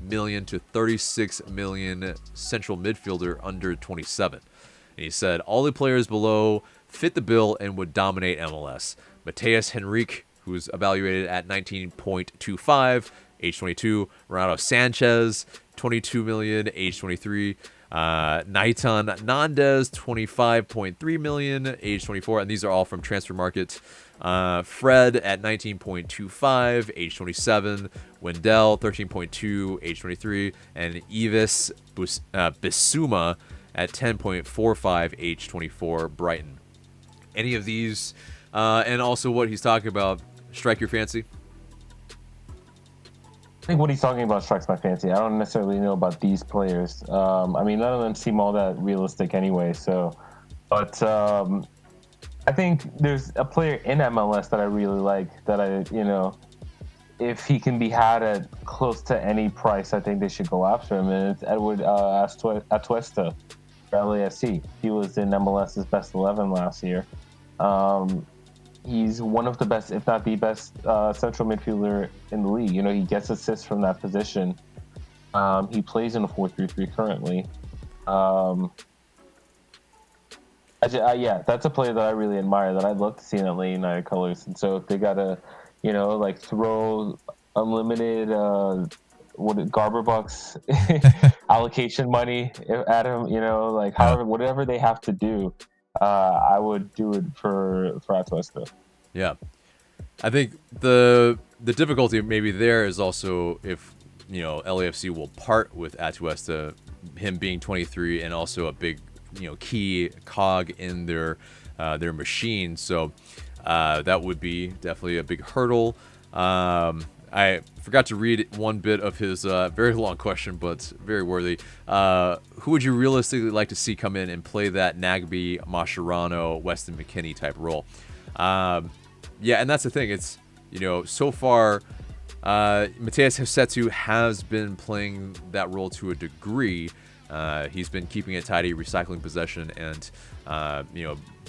million to 36 million central midfielder under 27. And he said all the players below fit the bill and would dominate MLS. Mateus Henrique, who's evaluated at 19.25, age 22. Renato Sanchez, 22 million, age 23. Naitan Nandez, 25.3 million, age 24. And these are all from Transfer Market. Fred at 19.25, age 27. Wendell, 13.2, age 23. And Yves Bissouma at 10.45, age 24, Brighton. Any of these, and also what he's talking about, strike your fancy? think what he's talking about strikes my fancy. I don't necessarily know about these players. I mean, none of them seem all that realistic anyway. So, but I think there's a player in MLS that I really like. That if he can be had at close to any price, I think they should go after him. And it's Edward Atuesta for LAFC. He was in MLS's best 11 last year. He's one of the best, if not the best, central midfielder in the league. He gets assists from that position. He plays in a 4-3-3 currently. Yeah, that's a player that I really admire, that I'd love to see in Atlanta United colors. And so if they gotta, throw unlimited Garber bucks allocation money at him, however, whatever they have to do, I would do it for Atuesta. Yeah, I think the difficulty maybe there is also if LAFC will part with Atuesta, him being 23 and also a big key cog in their machine. So that would be definitely a big hurdle. I forgot to read one bit of his very long question, but very worthy. Who would you realistically like to see come in and play that Nagby, Mascherano, Weston McKennie type role? Yeah, and that's the thing. It's, so far, Mateus Rossetto has been playing that role to a degree. He's been keeping it tidy, recycling possession, and,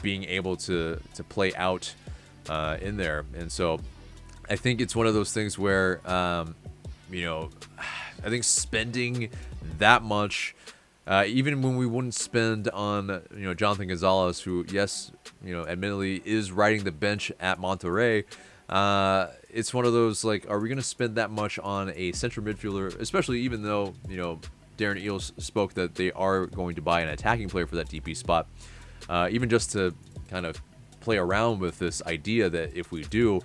being able to play out in there. And so I think it's one of those things where, I think spending that much, even when we wouldn't spend on, Jonathan Gonzalez, who, yes, admittedly is riding the bench at Monterrey, it's one of those, like, are we going to spend that much on a central midfielder, especially even though, Darren Eales spoke that they are going to buy an attacking player for that DP spot, even just to kind of play around with this idea that if we do,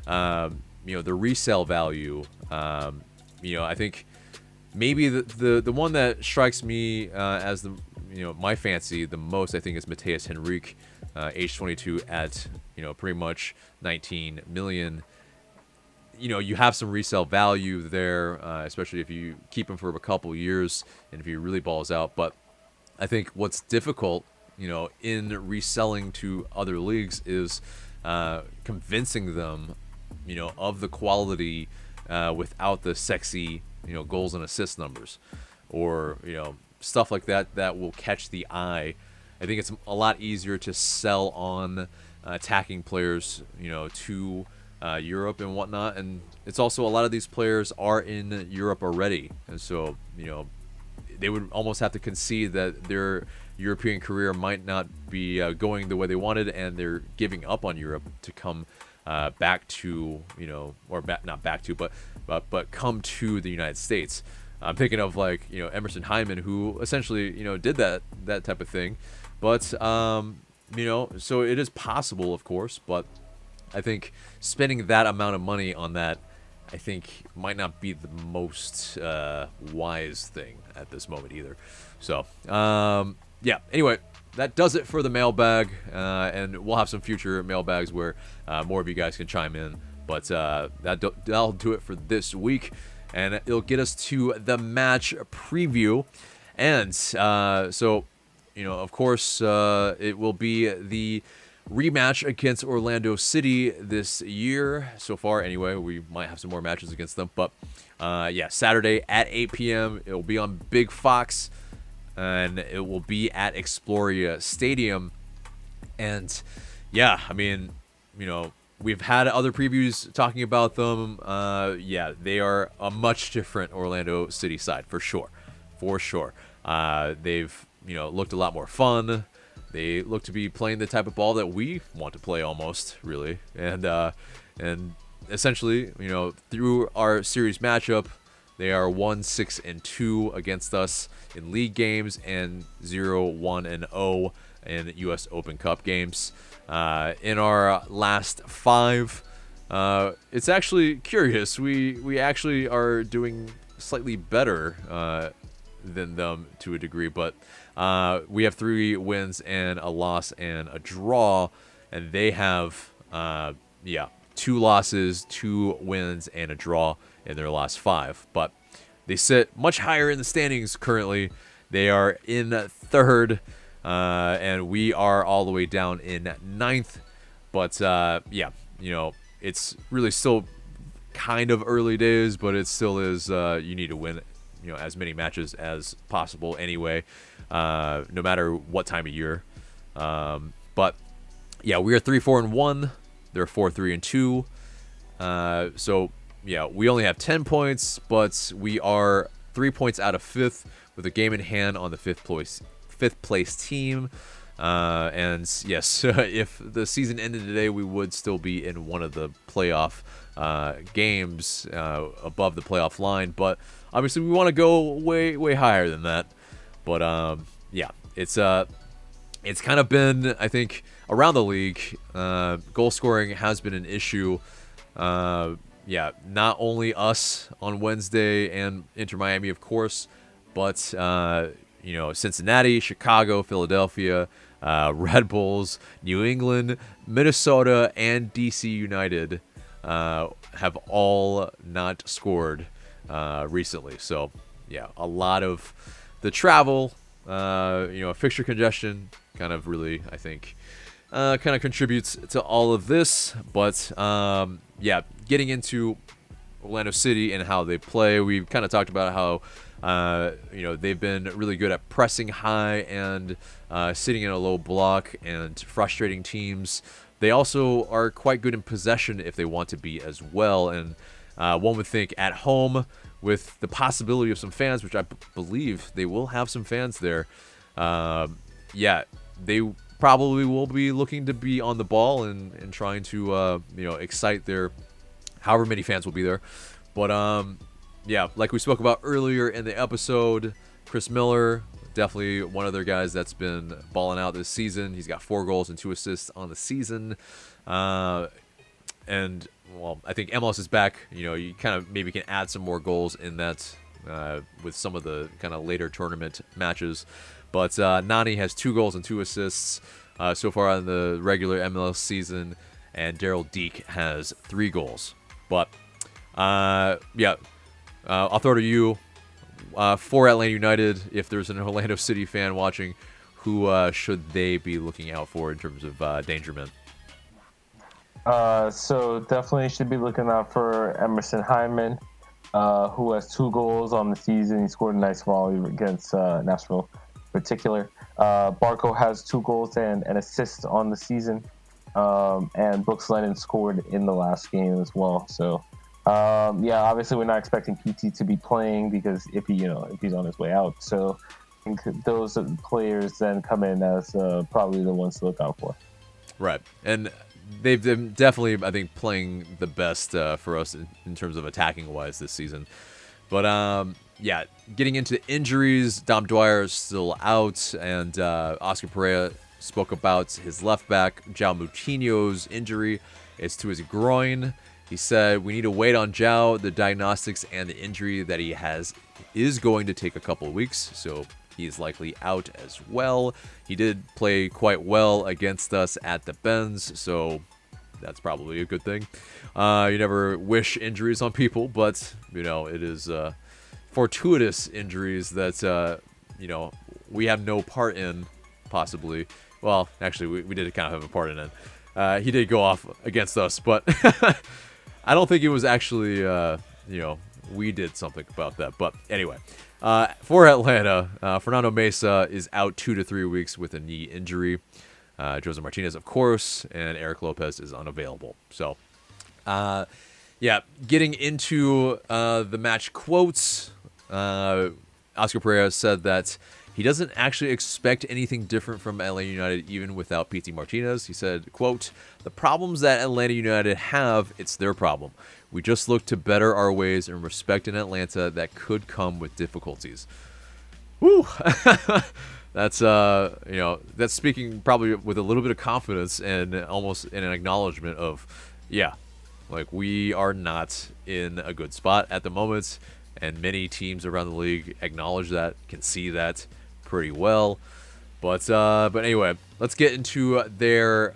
the resale value, I think maybe the one that strikes me as the my fancy the most, I think, is Mateus Henrique, age 22 at pretty much 19 million. You have some resale value there, especially if you keep him for a couple years and if he really balls out. But I think what's difficult, in reselling to other leagues is convincing them, of the quality without the sexy, goals and assist numbers or, stuff like that will catch the eye. I think it's a lot easier to sell on attacking players, to Europe and whatnot. And it's also a lot of these players are in Europe already. And so, they would almost have to concede that their European career might not be going the way they wanted, and they're giving up on Europe to come back to, not back to, but come to the United States. I'm thinking of Emerson Hyndman, who essentially, did that type of thing. But, so it is possible, of course, but I think spending that amount of money on that, I think, might not be the most wise thing at this moment either. So, yeah, anyway, that does it for the mailbag, and we'll have some future mailbags where more of you guys can chime in. But that'll do it for this week, and it'll get us to the match preview. And so, of course, it will be the rematch against Orlando City this year. So far, anyway, we might have some more matches against them. But, yeah, Saturday at 8 p.m., it will be on Big Fox, and it will be at Exploria Stadium. And, yeah, I mean, we've had other previews talking about them. Yeah, they are a much different Orlando City side, for sure. For sure. They've, looked a lot more fun. They look to be playing the type of ball that we want to play almost, really. And essentially, through our series matchup, they are 1-6-2 against us in league games and 0-1-0 in U.S. Open Cup games. In our last 5, it's actually curious. We actually are doing slightly better than them to a degree, but we have 3 wins and a loss and a draw, and they have 2 losses, 2 wins, and a draw in their last 5. But they sit much higher in the standings currently. They are in 3rd, and we are all the way down in 9th. But, yeah, it's really still kind of early days, but it still is, you need to win, as many matches as possible anyway, no matter what time of year. But, yeah, we are 3-4-1. They're 4-3-2. So, yeah, we only have 10 points, but we are 3 points out of 5th with a game in hand on the 5th place team. And yes, if the season ended today, we would still be in one of the playoff games above the playoff line. But obviously, we want to go way higher than that. But yeah, it's kind of been, I think, around the league. Goal scoring has been an issue. Yeah, not only us on Wednesday and Inter Miami, of course, but Cincinnati, Chicago, Philadelphia, Red Bulls, New England, Minnesota, and DC United have all not scored recently. So, yeah, a lot of the travel, fixture congestion kind of really, I think, kind of contributes to all of this. But, yeah, getting into Orlando City and how they play, we've kind of talked about how they've been really good at pressing high and sitting in a low block and frustrating teams. They also are quite good in possession if they want to be as well. And one would think at home with the possibility of some fans, which I believe they will have some fans there. Yeah, they probably will be looking to be on the ball and trying to excite their however many fans will be there. But yeah, like we spoke about earlier in the episode, Chris Miller, definitely one of their guys that's been balling out this season. He's got 4 goals and 2 assists on the season. And, well, I think MLS is back. You kind of maybe can add some more goals in that with some of the kind of later tournament matches. But Nani has 2 goals and 2 assists so far in the regular MLS season. And Daryl Deke has 3 goals. But, yeah, I'll throw to you. For Atlanta United, if there's an Orlando City fan watching, who should they be looking out for in terms of danger men? So definitely should be looking out for Emerson Hyndman, who has 2 goals on the season. He scored a nice volley against Nashville in particular. Barco has 2 goals and an assist on the season. And Brooks Lennon scored in the last game as well. So, yeah, obviously we're not expecting PT to be playing because if he's on his way out. So I think those players then come in as probably the ones to look out for. Right. And they've been definitely, I think, playing the best for us in terms of attacking wise this season. But, yeah, getting into injuries, Dom Dwyer is still out, and Oscar Pereira spoke about his left back, João Moutinho's injury. It's to his groin. He said, we need to wait on João. The diagnostics and the injury that he has is going to take a couple of weeks, so he is likely out as well. He did play quite well against us at the Benz, so that's probably a good thing. You never wish injuries on people, but, it is fortuitous injuries that, we have no part in, possibly. Well, actually, we did kind of have a part in it. He did go off against us, but I don't think it was actually, we did something about that. But anyway, for Atlanta, Fernando Mesa is out 2 to 3 weeks with a knee injury. Jose Martinez, of course, and Eric Lopez is unavailable. So, yeah, getting into the match quotes, Oscar Pereira said that he doesn't actually expect anything different from Atlanta United, even without Pity Martinez. He said, quote, the problems that Atlanta United have, it's their problem. We just look to better our ways and respect an Atlanta that could come with difficulties. Woo! That's, that's speaking probably with a little bit of confidence and almost an acknowledgement of, yeah, like we are not in a good spot at the moment. And many teams around the league acknowledge that, can see that pretty well. But anyway, let's get into their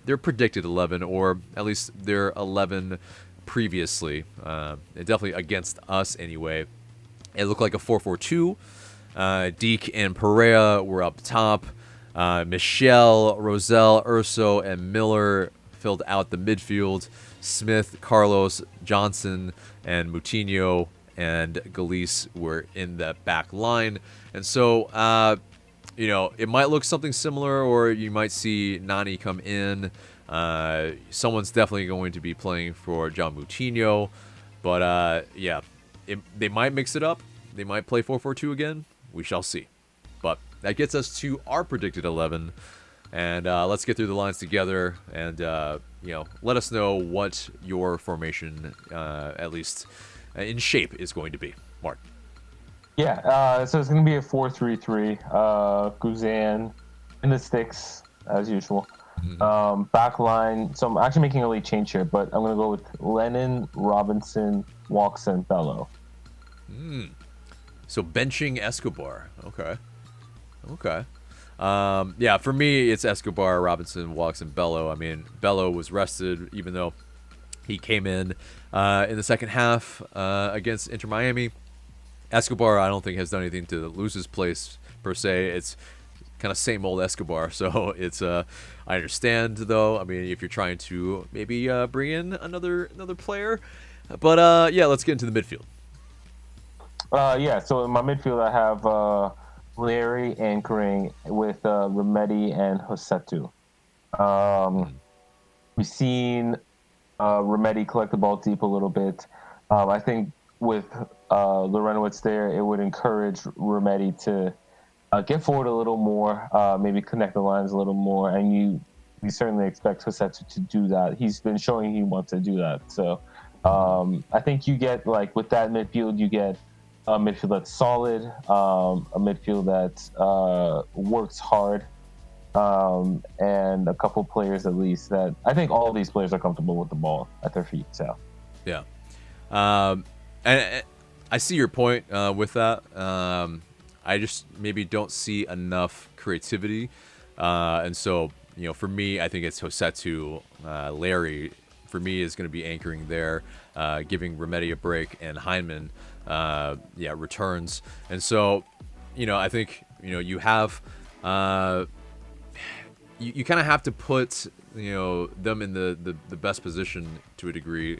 predicted 11, or at least their 11 previously, definitely against us anyway. It looked like a 4-4-2. Deke and Perea were up top. Michelle, Roselle, Urso, and Miller filled out the midfield. Smith, Carlos, Johnson, and Moutinho and Galice were in the back line. And so, it might look something similar, or you might see Nani come in. Someone's definitely going to be playing for John Moutinho. But, they might mix it up. They might play 4-4-2 again. We shall see. But that gets us to our predicted 11. And let's get through the lines together and, let us know what your formation, at least in shape, is going to be. Mark. Yeah, so it's going to be a 4-3-3. Guzan in the sticks, as usual. Mm-hmm. Back line. So I'm actually making a late change here, but I'm going to go with Lennon, Robinson, Walkson, Bello. So benching Escobar. Okay. For me, it's Escobar, Robinson, Walkson, Bello. I mean, Bello was rested, even though he came in the second half against Inter Miami. Escobar, I don't think, has done anything to lose his place, per se. It's kind of same old Escobar, so it's I understand, though. I mean, if you're trying to maybe bring in another player. But, let's get into the midfield. So in my midfield, I have Larry anchoring with Remedi and Josetu. We've seen Remedi collect the ball deep a little bit. I think with Lorenowitz there, it would encourage Remedi to get forward a little more, maybe connect the lines a little more, and we certainly expect Josetu to do that. He's been showing he wants to do that. So I think you get, with that midfield, you get a midfield that's solid, a midfield that works hard, and a couple players at least that I think all of these players are comfortable with the ball at their feet. So, yeah, and I see your point with that. I just maybe don't see enough creativity, and so for me, I think it's Josetu, Larry. For me, is going to be anchoring there, giving Remedi a break, and Heinemann, returns. And so, I think, you have, you kind of have to put, them in the best position to a degree.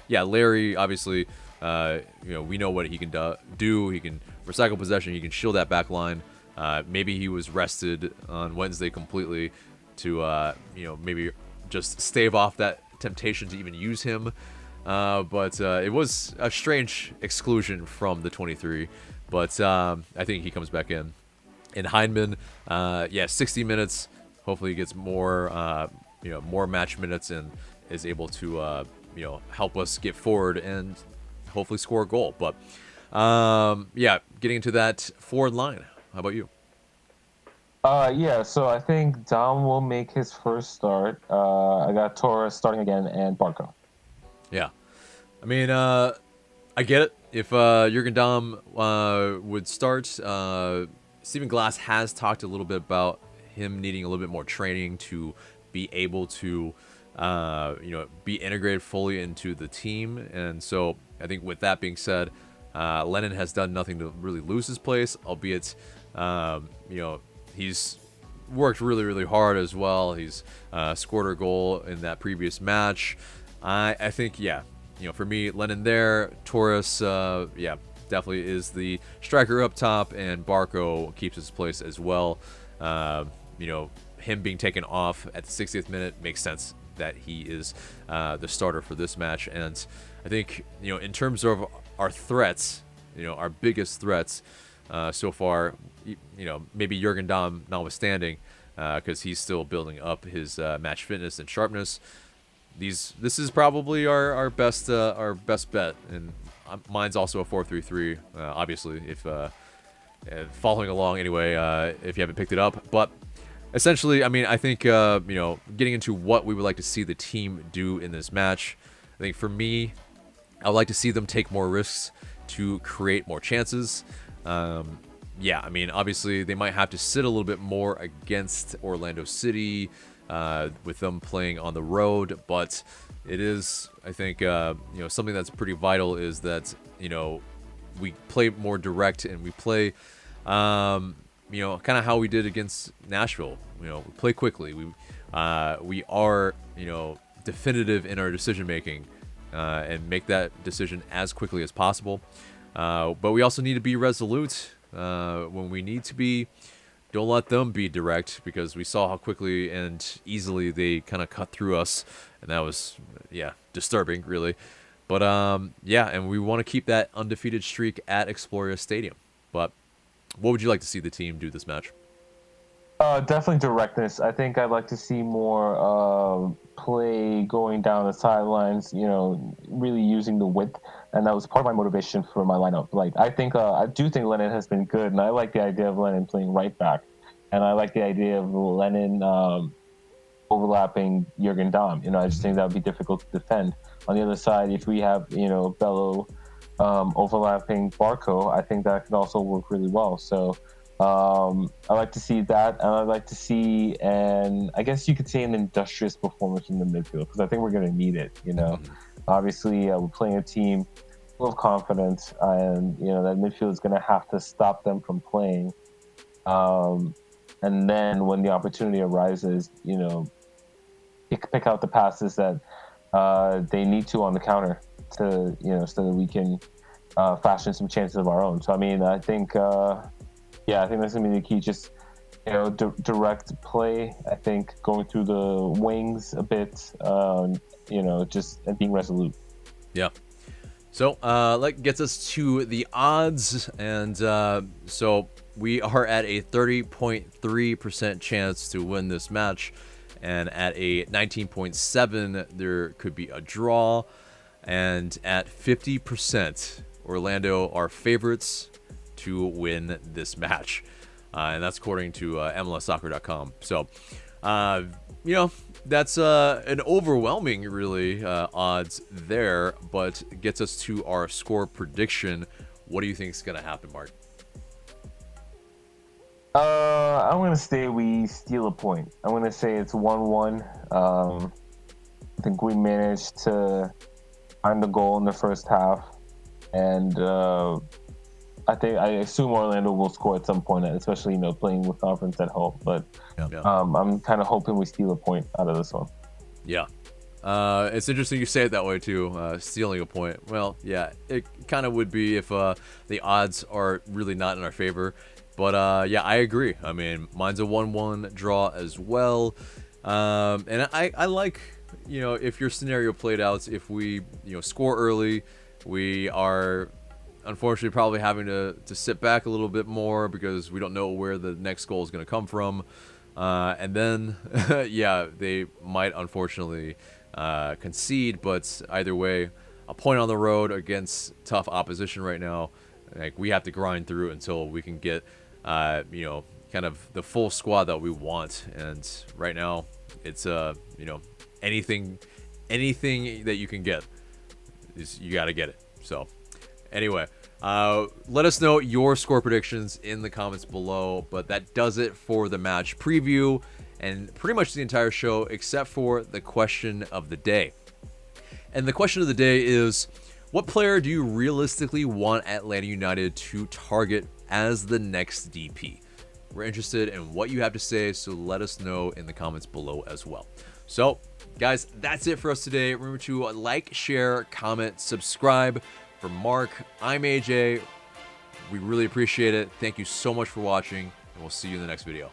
Larry, obviously, we know what he can do. He can recycle possession. He can shield that back line. Maybe he was rested on Wednesday completely to, maybe just stave off that temptation to even use him, but it was a strange exclusion from the 23, but I think he comes back in. And Heinemann, 60 minutes, hopefully he gets more more match minutes and is able to help us get forward and hopefully score a goal. But getting into that forward line, how about you? So I think Dom will make his first start. I got Torres starting again and Barco. Yeah. I mean, I get it. If Jurgen Damm would start, Stephen Glass has talked a little bit about him needing a little bit more training to be able to, be integrated fully into the team. And so I think with that being said, Lennon has done nothing to really lose his place, albeit, he's worked really, really hard as well. He's scored a goal in that previous match. I think, for me, Lennon there, Torres, definitely is the striker up top, and Barco keeps his place as well. Him being taken off at the 60th minute makes sense that he is the starter for this match. And I think, in terms of our threats, our biggest threats, so far, maybe Jurgen Damm notwithstanding, because he's still building up his match fitness and sharpness. This is probably our best bet, and mine's also a 4-3-3. Obviously, if following along anyway, if you haven't picked it up, but essentially, I mean, I think getting into what we would like to see the team do in this match. I think for me, I would like to see them take more risks to create more chances. I mean, obviously they might have to sit a little bit more against Orlando City. with them playing on the road. But it is, I think, something that's pretty vital is that, we play more direct and we play, kind of how we did against Nashville. We play quickly. We are, definitive in our decision making, and make that decision as quickly as possible. But we also need to be resolute when we need to be. Don't let them be direct, because we saw how quickly and easily they kind of cut through us, and that was, disturbing, really. But and we want to keep that undefeated streak at Exploria Stadium. But what would you like to see the team do this match? Definitely directness. I think I'd like to see more play going down the sidelines, really using the width. And that was part of my motivation for my lineup. Like, I do think Lennon has been good, and I like the idea of Lennon playing right back. And I like the idea of Lennon overlapping Jurgen Damm. I just think that would be difficult to defend. On the other side, if we have, Bello overlapping Barco, I think that could also work really well. So I like to see that, and I'd like to see, and I guess you could say, an industrious performance in the midfield, because I think we're going to need it. Obviously, we're playing a team full of confidence, and that midfield is going to have to stop them from playing. And then when the opportunity arises, pick out the passes that they need to on the counter to, so that we can fashion some chances of our own. So I think. I think that's going to be the key. Just, direct play. I think going through the wings a bit, just being resolute. Yeah. So that gets us to the odds. And so we are at a 30.3% chance to win this match. And at a 19.7%, there could be a draw. And at 50%, Orlando are favorites to win this match, and that's according to MLSsoccer.com. So, that's an overwhelming, really, odds there, but gets us to our score prediction. What do you think is going to happen, Marc? I'm going to say we steal a point. I'm going to say it's 1-1. I think we managed to find the goal in the first half, and I assume Orlando will score at some point, especially playing with confidence at home. But I'm kind of hoping we steal a point out of this one. Yeah, it's interesting you say it that way too. Stealing a point. Well, yeah, it kind of would be if the odds are really not in our favor. But I agree. I mean, mine's a 1-1 draw as well. And I like, if your scenario played out, if we score early, we are unfortunately probably having to sit back a little bit more because we don't know where the next goal is going to come from. And then, they might unfortunately concede. But either way, a point on the road against tough opposition right now, like, we have to grind through until we can get, kind of the full squad that we want. And right now, it's, anything that you can get, is you got to get it. So anyway, let us know your score predictions in the comments below. But that does it for the match preview and pretty much the entire show, except for the question of the day. And the question of the day is, what player do you realistically want Atlanta United to target as the next DP? We're interested in what you have to say, so let us know in the comments below as well. So, guys, that's it for us today. Remember to like, share, comment, subscribe. For Marc, I'm AJ. We really appreciate it. Thank you so much for watching, and we'll see you in the next video.